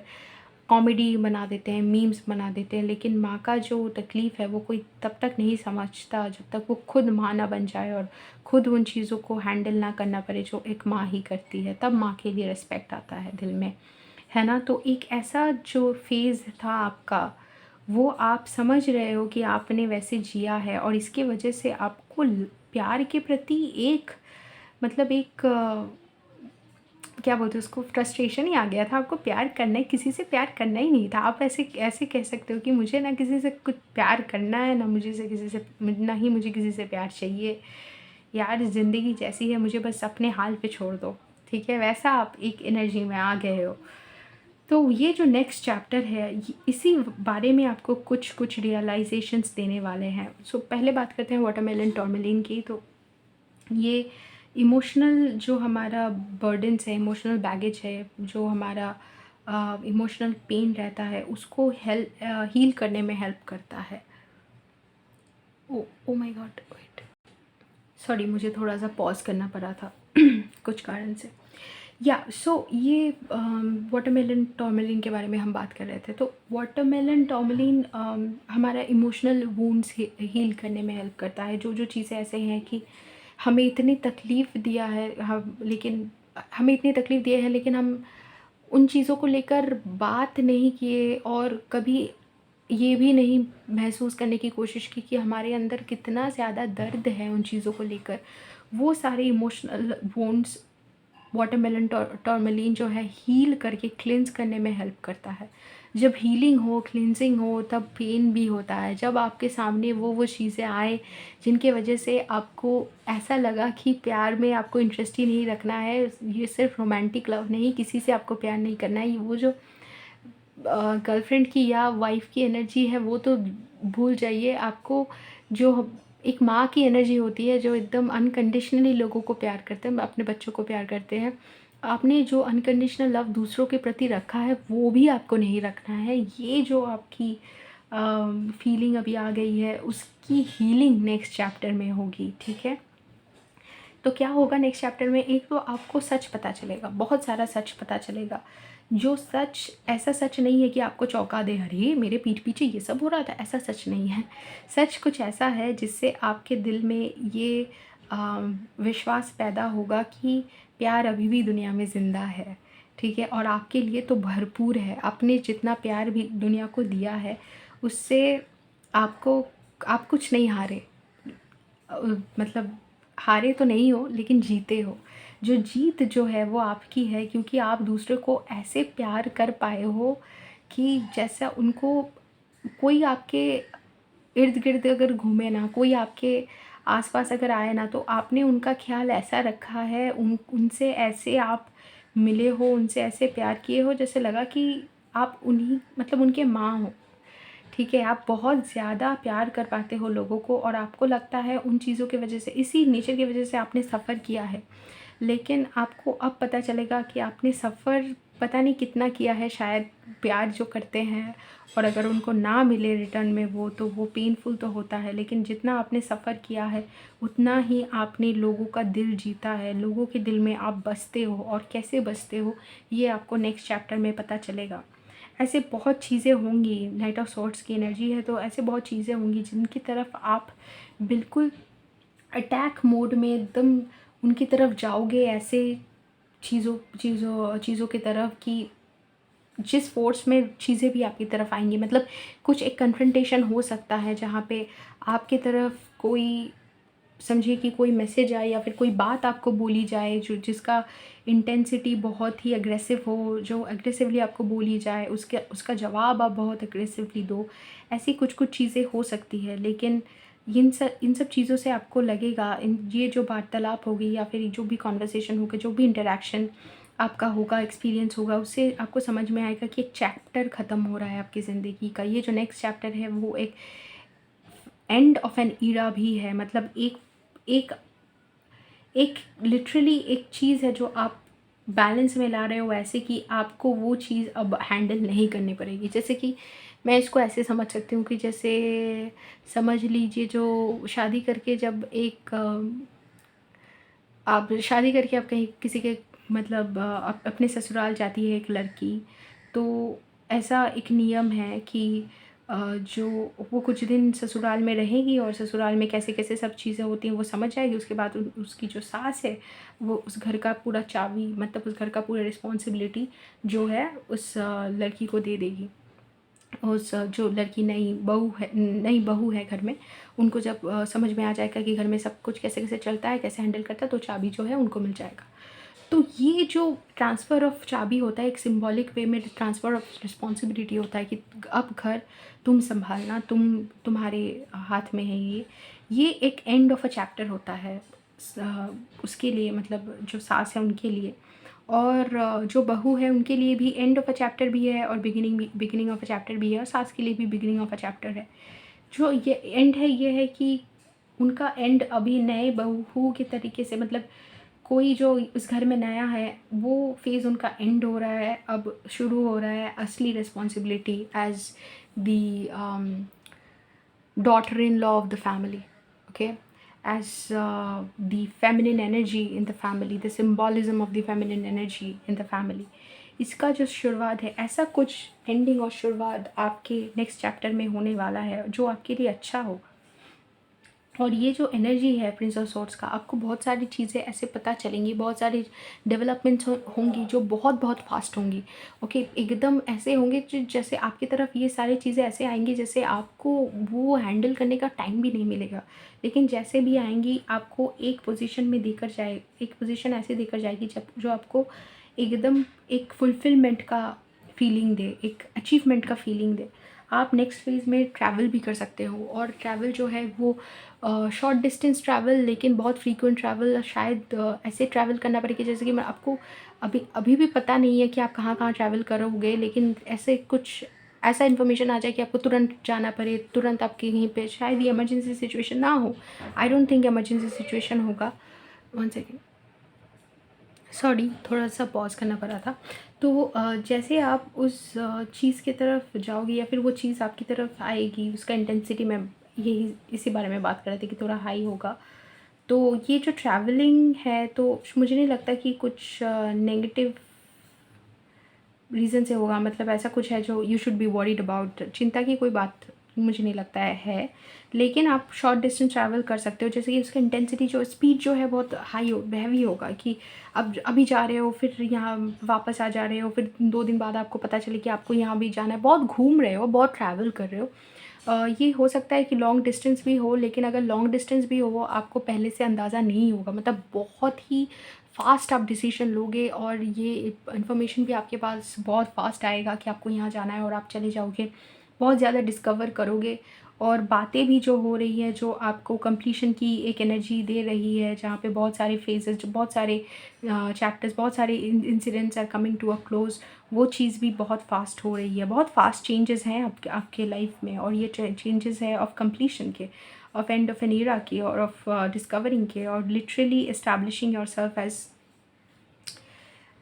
कॉमेडी बना देते हैं, मीम्स बना देते हैं, लेकिन माँ का जो तकलीफ़ है वो कोई तब तक नहीं समझता जब तक वो खुद माँ ना बन जाए और खुद उन चीज़ों को हैंडल ना करना पड़े जो एक माँ ही करती है। तब माँ के लिए रिस्पेक्ट आता है दिल में, है ना। तो एक ऐसा जो फेज़ था आपका, वो आप समझ रहे हो कि आपने वैसे जिया है और इसकी वजह से आपको प्यार के प्रति एक, मतलब एक क्या बोलते हैं उसको, फ्रस्ट्रेशन ही आ गया था। आपको प्यार करना है, किसी से प्यार करना ही नहीं था। आप ऐसे ऐसे कह सकते हो कि मुझे ना किसी से कुछ प्यार करना है, ना मुझे से किसी से, ना ही मुझे किसी से प्यार चाहिए। यार ज़िंदगी जैसी है मुझे बस अपने हाल पे छोड़ दो, ठीक है, वैसा आप एक एनर्जी में आ गए हो। तो ये जो नेक्स्ट चैप्टर है इसी बारे में आपको कुछ कुछ रियलाइजेशंस देने वाले हैं। सो पहले बात करते हैं वाटरमेलन टॉर्मेलिन की। तो ये इमोशनल जो हमारा बर्डन्स है, इमोशनल बैगेज है, जो हमारा इमोशनल पेन रहता है, उसको हील करने में हेल्प करता है। Oh my god, wait, sorry, मुझे थोड़ा सा पॉज करना पड़ा था कुछ कारण से। सो ये वाटरमेलन टॉर्मेलिन के बारे में हम बात कर रहे थे। तो वाटरमेलन टॉर्मेलिन हमारा इमोशनल वूंड्स हील करने में हेल्प करता है। जो जो चीज़ें ऐसे हैं कि हमें इतनी तकलीफ़ दिया है, हमें इतनी तकलीफ़ दिए है, लेकिन हम उन चीज़ों को लेकर बात नहीं किए और कभी ये भी नहीं महसूस करने की कोशिश की कि हमारे अंदर कितना ज़्यादा दर्द है उन चीज़ों को लेकर। वो सारे इमोशनल वुंड्स वाटरमेलन टॉर्मेलिन जो है हील करके क्लिनज़ करने में हेल्प करता है। जब हीलिंग हो, क्लिनजिंग हो, तब पेन भी होता है। जब आपके सामने वो चीज़ें आए जिनके वजह से आपको ऐसा लगा कि प्यार में आपको इंटरेस्ट ही नहीं रखना है, ये सिर्फ रोमांटिक लव नहीं, किसी से आपको प्यार नहीं करना है, वो जो गर्लफ्रेंड की या वाइफ़ की एनर्जी है वो तो भूल जाइए। आपको जो एक माँ की एनर्जी होती है, जो एकदम अनकंडीशनली लोगों को प्यार करते हैं, अपने बच्चों को प्यार करते हैं, आपने जो अनकंडीशनल लव दूसरों के प्रति रखा है वो भी आपको नहीं रखना है। ये जो आपकी फीलिंग अभी आ गई है उसकी हीलिंग नेक्स्ट चैप्टर में होगी, ठीक है। तो क्या होगा नेक्स्ट चैप्टर में, एक तो आपको सच पता चलेगा, बहुत सारा सच पता चलेगा। जो सच ऐसा सच नहीं है कि आपको चौंका दे, अरे मेरे पीठ पीछे ये सब हो रहा था, ऐसा सच नहीं है। सच कुछ ऐसा है जिससे आपके दिल में ये विश्वास पैदा होगा कि प्यार अभी भी दुनिया में ज़िंदा है, ठीक है, और आपके लिए तो भरपूर है। आपने जितना प्यार भी दुनिया को दिया है उससे आपको, आप कुछ नहीं हारे, मतलब हारे तो नहीं हो लेकिन जीते हो। जो जीत जो है वो आपकी है, क्योंकि आप दूसरे को ऐसे प्यार कर पाए हो कि जैसा उनको, कोई आपके इर्द गिर्द अगर घूमे ना, कोई आपके आसपास अगर आए ना, तो आपने उनका ख्याल ऐसा रखा है, उनसे ऐसे आप मिले हो, उनसे ऐसे प्यार किए हो, जैसे लगा कि आप उन्हीं मतलब उनके माँ हो। ठीक है, आप बहुत ज़्यादा प्यार कर पाते हो लोगों को, और आपको लगता है उन चीज़ों की वजह से, इसी नेचर की वजह से आपने सफ़र किया है। लेकिन आपको अब पता चलेगा कि आपने सफ़र पता नहीं कितना किया है, शायद प्यार जो करते हैं और अगर उनको ना मिले रिटर्न में वो, तो वो पेनफुल तो होता है, लेकिन जितना आपने सफ़र किया है उतना ही आपने लोगों का दिल जीता है, लोगों के दिल में आप बसते हो, और कैसे बसते हो ये आपको नेक्स्ट चैप्टर में पता चलेगा। ऐसे बहुत चीज़ें होंगी, नाइट ऑफ सॉर्ड्स की एनर्जी है, तो ऐसे बहुत चीज़ें होंगी जिनकी तरफ आप बिल्कुल अटैक मोड में एकदम उनकी तरफ जाओगे, ऐसे चीज़ों चीज़ों चीज़ों की तरफ कि जिस फ़ोर्स में चीज़ें भी आपकी तरफ आएँगी, मतलब कुछ एक कन्फ्रंटेशन हो सकता है जहाँ पे आपकी तरफ कोई, समझिए कि कोई मैसेज आए या फिर कोई बात आपको बोली जाए जो जिसका इंटेंसिटी बहुत ही अग्रेसिव हो, जो एग्रेसिवली आपको बोली जाए, उसके उसका जवाब आप बहुत अग्रेसिवली दो। ऐसी कुछ-कुछ चीज़ें हो सकती है, लेकिन इन सब चीज़ों से आपको लगेगा, इन ये जो वार्तालाप होगी या फिर जो भी कन्वर्सेशन होगा, जो भी इंटरैक्शन आपका होगा, एक्सपीरियंस होगा, उससे आपको समझ में आएगा कि एक चैप्टर ख़त्म हो रहा है आपकी ज़िंदगी का। ये जो नेक्स्ट चैप्टर है वो एक एंड ऑफ एन ईरा भी है, मतलब एक एक एक लिटरली एक चीज़ है जो आप बैलेंस में ला रहे हो, ऐसे कि आपको वो चीज़ अब हैंडल नहीं करनी पड़ेगी। जैसे कि मैं इसको ऐसे समझ सकती हूँ कि जैसे समझ लीजिए, जो शादी करके जब एक आप शादी करके आप कहीं किसी के मतलब अपने ससुराल जाती है एक लड़की, तो ऐसा एक नियम है कि जो वो कुछ दिन ससुराल में रहेगी और ससुराल में कैसे-कैसे सब चीज़ें होती हैं वो समझ जाएगी। उसके बाद उसकी जो सास है, वो उस घर का पूरा चाबी, मतलब उस घर का पूरा रिस्पॉन्सिबिलिटी जो है उस लड़की को दे देगी। उस जो लड़की नई बहू है घर में, उनको जब समझ में आ जाएगा कि घर में सब कुछ कैसे-कैसे चलता है, कैसे हैंडल करता है, तो चाबी जो है उनको मिल जाएगा। तो ये जो ट्रांसफ़र ऑफ चाबी होता है, एक सिंबॉलिक वे में ट्रांसफ़र ऑफ रिस्पॉन्सिबिलिटी होता है कि अब घर तुम सँभालना, तुम्हारे हाथ में है ये। ये एक एंड ऑफ अ चैप्टर होता है उसके लिए, मतलब जो सास है उनके लिए, और जो बहू है उनके लिए भी एंड ऑफ अ चैप्टर भी है, और बिगिनिंग ऑफ अ चैप्टर भी है, और सास के लिए भी बिगिनिंग ऑफ अ चैप्टर है। जो ये एंड है ये है कि उनका एंड अभी नए बहू के तरीके से, मतलब कोई जो उस घर में नया है वो फ़ेज़ उनका एंड हो रहा है, अब शुरू हो रहा है असली responsibility as the daughter-in-law of the family, okay, as the feminine energy in the family, the symbolism of the feminine energy in the family. इसका जो शुरुआत है, ऐसा कुछ एंडिंग और शुरुआत आपके नेक्स्ट चैप्टर में होने वाला है जो आपके लिए अच्छा होगा। और ये जो एनर्जी है प्रिंस ऑफ सॉर्ड्स का, आपको बहुत सारी चीज़ें ऐसे पता चलेंगी, बहुत सारी डेवलपमेंट्स होंगी जो बहुत बहुत फास्ट होंगी। ओके, एकदम ऐसे होंगे जैसे आपकी तरफ ये सारी चीज़ें ऐसे आएंगी जैसे आपको वो हैंडल करने का टाइम भी नहीं मिलेगा, लेकिन जैसे भी आएंगी आपको एक पोजीशन में देकर जाए, एक पोजीशन ऐसे देकर जाएगी जब जो आपको एकदम एक फुलफिलमेंट का फीलिंग दे, एक अचीवमेंट का फीलिंग दे। आप नेक्स्ट फेज़ में ट्रैवल भी कर सकते हो, और ट्रैवल जो है वो शॉर्ट डिस्टेंस ट्रैवल, लेकिन बहुत फ्रीक्वेंट ट्रैवल, शायद ऐसे ट्रैवल करना पड़ेगा जैसे कि मैं आपको अभी भी पता नहीं है कि आप कहाँ-कहाँ ट्रैवल करोगे, लेकिन ऐसे कुछ ऐसा इन्फॉर्मेशन आ जाए कि आपको तुरंत जाना पड़े, तुरंत आपके यहीं पे, शायद ये इमरजेंसी सिचुएशन ना हो। I don't think emergency situation होगा। 1 सेकंड, सॉरी, थोड़ा-सा पॉज़ करना पड़ा था। तो जैसे आप उस चीज़ की तरफ जाओगे या फिर वो चीज़ आपकी तरफ आएगी, उसका इंटेंसिटी में यही इसी बारे में बात कर रहे थे कि थोड़ा हाई होगा। तो ये जो ट्रैवलिंग है, तो मुझे नहीं लगता कि कुछ नेगेटिव रीज़न से होगा, मतलब ऐसा कुछ है जो you should be worried about, चिंता की कोई बात मुझे नहीं लगता है। लेकिन आप शॉर्ट डिस्टेंस ट्रैवल कर सकते हो, जैसे कि उसका इंटेंसिटी जो स्पीड जो है बहुत हाई हैवी होगा, कि अब अभी जा रहे हो फिर यहाँ वापस आ जा रहे हो, फिर 2 दिन बाद आपको पता चले कि आपको यहाँ भी जाना है, बहुत घूम रहे हो, बहुत ट्रैवल कर रहे हो। ये हो सकता है कि लॉन्ग डिस्टेंस भी हो, लेकिन अगर लॉन्ग डिस्टेंस भी हो, वो आपको पहले से अंदाज़ा नहीं होगा। मतलब बहुत ही फ़ास्ट आप डिसीज़न लोगे और ये इन्फॉर्मेशन भी आपके पास बहुत फ़ास्ट आएगा कि आपको यहाँ जाना है और आप चले जाओगे। बहुत ज़्यादा डिस्कवर करोगे और बातें भी जो हो रही हैं, जो आपको कंप्लीशन की एक एनर्जी दे रही है, जहाँ पे बहुत सारे फेजेस, जो बहुत सारे चैप्टर्स, बहुत सारे incidents are coming to a close, वो चीज़ भी बहुत फास्ट हो रही है। बहुत फास्ट चेंजेस हैं आपके लाइफ में, और ये चेंजेस है ऑफ कंप्लीशन के, of end of an era के, और ऑफ डिस्कवरिंग के, और literally establishing yourself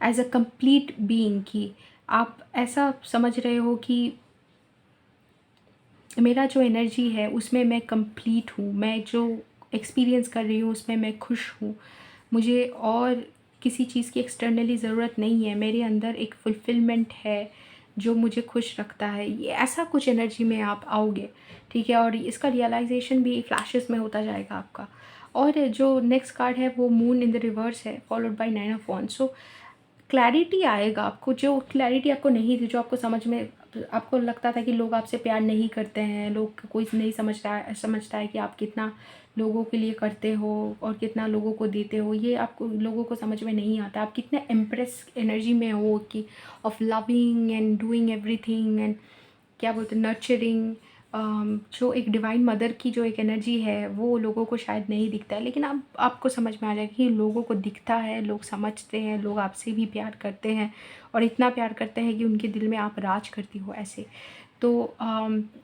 as a complete being. की आप ऐसा समझ रहे हो कि मेरा जो एनर्जी है उसमें मैं कंप्लीट हूँ, मैं जो एक्सपीरियंस कर रही हूँ उसमें मैं खुश हूँ, मुझे और किसी चीज़ की एक्सटर्नली ज़रूरत नहीं है, मेरे अंदर एक फुलफ़िलमेंट है जो मुझे खुश रखता है। ये ऐसा कुछ एनर्जी में आप आओगे, ठीक है? और इसका रियलाइजेशन भी फ्लैशेस में होता जाएगा आपका। और जो नेक्स्ट कार्ड है वो मून इन द रिवर्स है, followed by 9 of wands. So clarity आएगा आपको, जो क्लैरिटी आपको नहीं थी, जो आपको समझ में, आपको लगता था कि लोग आपसे प्यार नहीं करते हैं, लोग कोई नहीं समझता है कि आप कितना लोगों के लिए करते हो और कितना लोगों को देते हो, ये आपको लोगों को समझ में नहीं आता। आप कितने इम्प्रेस एनर्जी में हो कि of loving and doing everything and क्या बोलते हैं, नर्चरिंग। जो एक डिवाइन मदर की जो एक एनर्जी है वो लोगों को शायद नहीं दिखता है, लेकिन अब आपको समझ में आ जाएगा कि लोगों को दिखता है, लोग समझते हैं, लोग आपसे भी प्यार करते हैं और इतना प्यार करते हैं कि उनके दिल में आप राज करती हो ऐसे। तो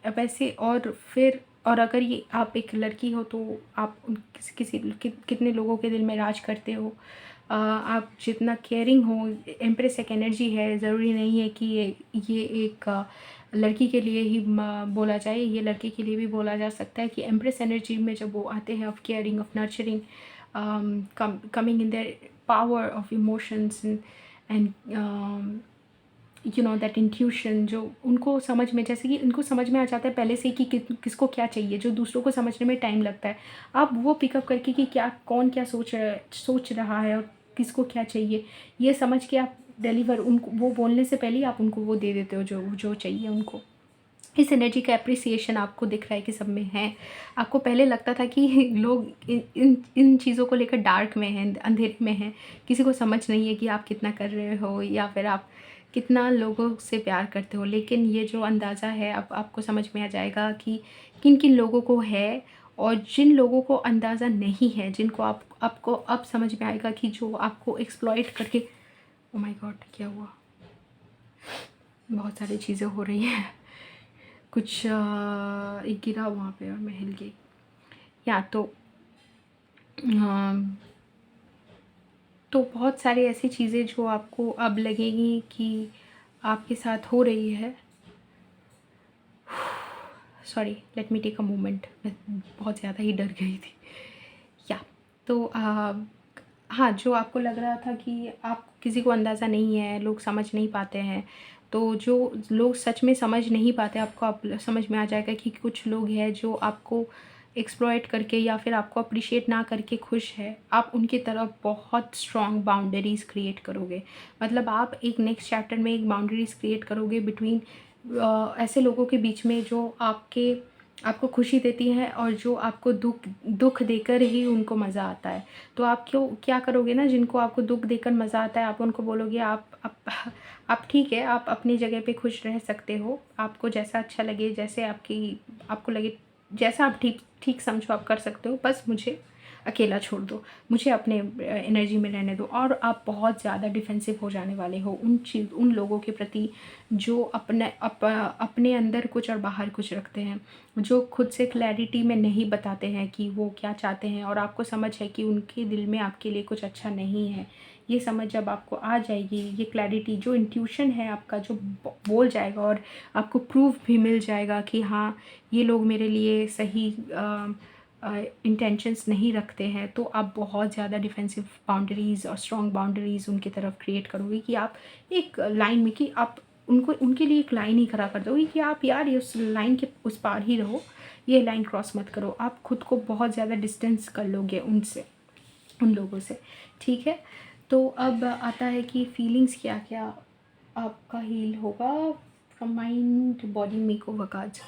वैसे और फिर, और अगर ये आप एक लड़की हो तो आप कितने लोगों के दिल में राज करते हो। आप जितना केयरिंग हो, एम्प्रेस एक एनर्जी है, ज़रूरी नहीं है कि ये एक लड़की के लिए ही बोला जाए, ये लड़के के लिए भी बोला जा सकता है कि एम्प्रेस एनर्जी में जब वो आते हैं of caring, of nurturing, coming in their power of emotions and that intuition, जो उनको समझ में, जैसे कि उनको समझ में आ जाता है पहले से ही कि किसको क्या चाहिए, जो दूसरों को समझने में टाइम लगता है। आप वो पिकअप करके कि क्या कौन क्या सोच रहा है और किसको क्या चाहिए, ये समझ के आप डिलीवर, उनको वो बोलने से पहले ही आप उनको वो दे देते हो जो जो चाहिए उनको। इस एनर्जी का एप्रिसिएशन आपको दिख रहा है कि सब में है। आपको पहले लगता था कि लोग इन चीज़ों को लेकर डार्क में हैं, अंधेरे में हैं, किसी को समझ नहीं है कि आप कितना कर रहे हो या फिर आप कितना लोगों से प्यार करते हो। लेकिन ये जो अंदाज़ा है, अब आपको समझ में आ जाएगा कि किन किन लोगों को है, और जिन लोगों को अंदाज़ा नहीं है, जिनको आपको अब समझ में आएगा कि जो आपको एक्सप्लॉइट करके, ओ माय गॉड क्या हुआ, बहुत सारी चीज़ें हो रही हैं। कुछ एक गिरा वहाँ पे और मैं हिल गई। या अम, तो बहुत सारी ऐसी चीज़ें जो आपको अब लगेगी कि आपके साथ हो रही है। Sorry, let me take a moment, मैं बहुत ज़्यादा ही डर गई थी। या तो हाँ, जो आपको लग रहा था कि आप किसी को अंदाज़ा नहीं है, लोग समझ नहीं पाते हैं, तो जो लोग सच में समझ नहीं पाते, आपको अब समझ में आ जाएगा कि कुछ लोग हैं जो आपको एक्सप्लॉइट करके या फिर आपको अप्रिशिएट ना करके खुश है। आप उनकी तरफ बहुत स्ट्रॉन्ग बाउंड्रीज़ क्रिएट करोगे। मतलब आप एक नेक्स्ट चैप्टर में एक बाउंड्रीज़ क्रिएट करोगे बिटवीन ऐसे लोगों के बीच में जो आपको खुशी देती हैं और जो आपको दुख देकर ही उनको मज़ा आता है। तो आप क्या करोगे ना, जिनको आपको दुख देकर मज़ा आता है, आप उनको बोलोगे आप ठीक है, आप अपनी जगह पे खुश रह सकते हो, आपको जैसा अच्छा लगे, जैसे आपको लगे, जैसा आप ठीक ठीक समझो आप कर सकते हो, बस मुझे अकेला छोड़ दो, मुझे अपने एनर्जी में रहने दो। और आप बहुत ज़्यादा डिफेंसिव हो जाने वाले हो उन लोगों के प्रति जो अपने अंदर कुछ और बाहर कुछ रखते हैं, जो खुद से क्लैरिटी में नहीं बताते हैं कि वो क्या चाहते हैं, और आपको समझ है कि उनके दिल में आपके लिए कुछ अच्छा नहीं है। ये समझ जब आपको आ जाएगी, ये क्लैरिटी, जो इंट्यूशन है आपका जो बोल जाएगा, और आपको प्रूफ भी मिल जाएगा कि हाँ, ये लोग मेरे लिए सही इंटेंशंस नहीं रखते हैं, तो आप बहुत ज़्यादा डिफेंसिव बाउंड्रीज़ और स्ट्रॉन्ग बाउंड्रीज़ उनकी तरफ क्रिएट करोगे कि आप एक लाइन में, कि आप उनके लिए एक लाइन ही खड़ा कर दोगे कि आप यार ये उस लाइन के उस पार ही रहो, ये लाइन क्रॉस मत करो। आप खुद को बहुत ज़्यादा डिस्टेंस कर लोगे उनसे, उन लोगों से, ठीक है। तो अब आता है कि फीलिंग्स क्या क्या आपका हील होगा from mind body make over cards.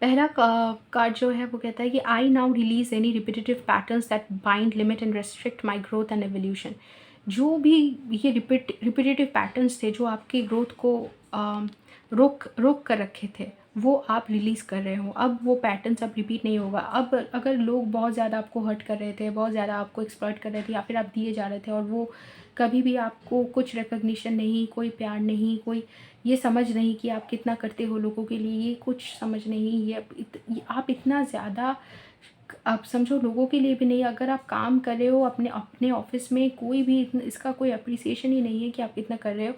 पहला कार्ड जो है वो कहता है कि I now release any repetitive patterns that bind limit and restrict my growth and evolution. जो भी ये रिपीटेटिव पैटर्न्स थे जो आपके ग्रोथ को रोक रोक कर रखे थे, वो आप रिलीज़ कर रहे हो। अब वो पैटर्न्स अब रिपीट नहीं होगा। अब अगर लोग बहुत ज़्यादा आपको हर्ट कर रहे थे, बहुत ज़्यादा आपको एक्सप्लॉइट कर रहे थे, या फिर आप दिए जा रहे थे और वो कभी भी आपको कुछ रिकॉग्निशन नहीं, कोई प्यार नहीं, कोई ये समझ नहीं कि आप कितना करते हो लोगों के लिए, ये कुछ समझ नहीं, ये आप इतना ज़्यादा, आप समझो लोगों के लिए भी नहीं, अगर आप काम कर रहे हो अपने अपने ऑफिस में, कोई भी इसका कोई अप्रिसिएशन ही नहीं है कि आप कितना कर रहे हो।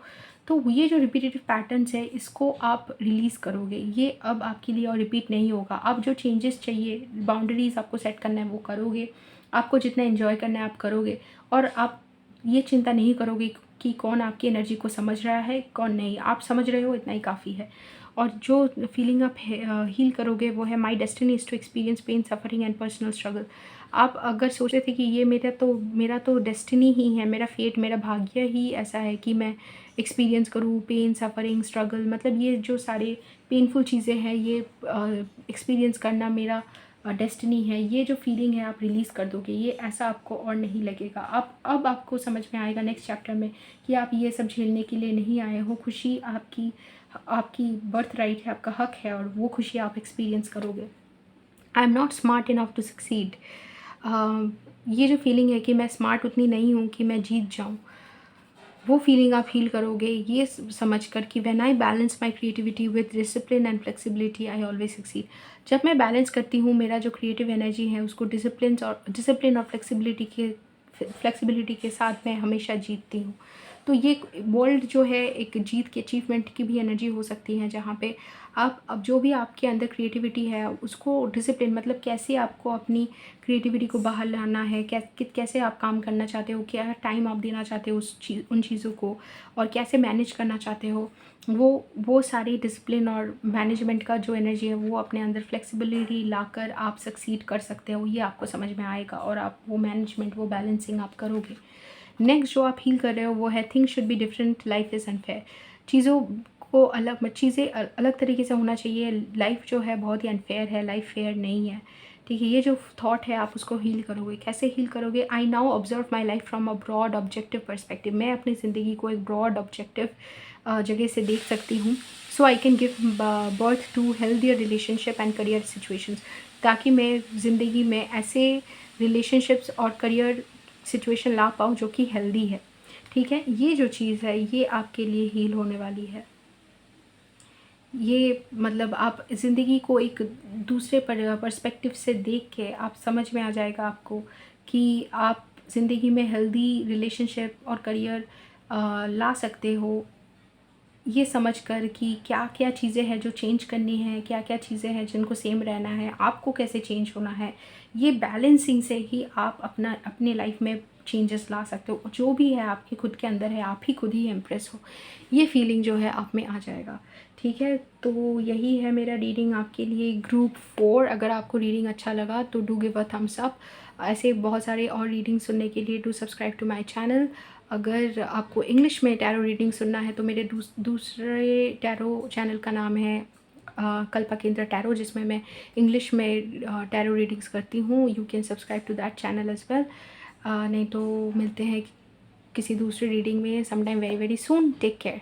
तो ये जो रिपीटेटिव पैटर्न्स है, इसको आप रिलीज़ करोगे, ये अब आपके लिए और रिपीट नहीं होगा। अब जो चेंजेस चाहिए, बाउंड्रीज़ आपको सेट करना है वो करोगे, आपको जितना एंजॉय करना है आप करोगे, और आप ये चिंता नहीं करोगे कि कौन आपकी एनर्जी को समझ रहा है, कौन नहीं। आप समझ रहे हो, इतना ही काफ़ी है। और जो फीलिंग आप हील करोगे वो है my destiny is to experience pain, suffering and personal struggle. आप अगर सोच रहे थे कि ये मेरा तो डेस्टिनी ही है, मेरा फेट, मेरा भाग्य ही ऐसा है कि मैं एक्सपीरियंस करूँ पेन, सफरिंग, स्ट्रगल, मतलब ये जो सारे पेनफुल चीज़ें हैं, ये एक्सपीरियंस करना मेरा डेस्टिनी है, ये जो फीलिंग है आप रिलीज़ कर दोगे, ये ऐसा आपको और नहीं लगेगा। अब आपको समझ में आएगा नेक्स्ट चैप्टर में कि आप ये सब झेलने के लिए नहीं आए हो। खुशी आपकी आपकी बर्थ राइट है, आपका हक है, और वो खुशी आप एक्सपीरियंस करोगे। I am not smart enough to succeed. ये जो फीलिंग है कि मैं स्मार्ट उतनी नहीं हूँ कि मैं जीत जाऊँ, वो फीलिंग आप हील करोगे ये समझ कर कि when I balance my creativity with discipline and flexibility I always succeed. जब मैं बैलेंस करती हूँ मेरा जो क्रिएटिव एनर्जी है उसको डिसिप्लिन और फ्लेक्सिबिलिटी के साथ मैं हमेशा जीतती हूँ। तो ये वर्ल्ड जो है एक जीत की, अचीवमेंट की भी एनर्जी हो सकती है, जहाँ पे आप अब जो भी आपके अंदर क्रिएटिविटी है उसको डिसिप्लिन, मतलब कैसे आपको अपनी क्रिएटिविटी को बाहर लाना है, कैसे आप काम करना चाहते हो, क्या टाइम आप देना चाहते हो उन चीज़ों को, और कैसे मैनेज करना चाहते हो, वो सारी डिसिप्लिन और मैनेजमेंट का जो एनर्जी है वो अपने अंदर फ्लेक्सिबिलिटी लाकर आप सक्सीड कर सकते हो। ये आपको समझ में आएगा और आप वो मैनेजमेंट, वो बैलेंसिंग आप करोगे। नेक्स्ट जो आप हील कर रहे हो वो है things should be different, life is unfair. चीज़ों को चीज़ें अलग तरीके से होना चाहिए। लाइफ जो है बहुत ही अनफेयर है, लाइफ फेयर नहीं है। ठीक है, ये जो थॉट है आप उसको हील करोगे। कैसे हील करोगे? I now observe my life from a broad objective perspective. मैं अपनी ज़िंदगी को एक ब्रॉड ऑब्जेक्टिव जगह से देख सकती हूँ। So I can give birth to healthier relationship and career situations, ताकि मैं ज़िंदगी में ऐसे रिलेशनशिप्स और करियर सिचुएशन ला पाऊँ जो कि हेल्दी है। ठीक है, ये जो चीज़ है ये आपके लिए हील होने वाली है। ये मतलब आप ज़िंदगी को एक दूसरे पर्सपेक्टिव से देख के आप समझ में आ जाएगा आपको कि आप ज़िंदगी में हेल्दी रिलेशनशिप और करियर ला सकते हो, ये समझ कर कि क्या क्या चीज़ें हैं जो चेंज करनी है, क्या क्या चीज़ें हैं जिनको सेम रहना है, आपको कैसे चेंज होना है। ये बैलेंसिंग से ही आप अपने लाइफ में चेंजेस ला सकते हो। जो भी है आपके खुद के अंदर है, आप ही खुद ही इम्प्रेस हो, ये फीलिंग जो है आप में आ जाएगा। ठीक है, तो यही है मेरा रीडिंग आपके लिए ग्रुप 4। अगर आपको रीडिंग अच्छा लगा तो do give a thumbs up. ऐसे बहुत सारे और रीडिंग सुनने के लिए do subscribe to my channel. अगर आपको इंग्लिश में टैरो रीडिंग सुनना है तो मेरे दूसरे टैरो चैनल का नाम है कल्पकेंद्र टैरो, जिसमें मैं इंग्लिश में टैरो रीडिंग्स करती हूँ। You can subscribe to that channel as well. नहीं तो मिलते हैं किसी दूसरे रीडिंग में some time very very soon. Take care.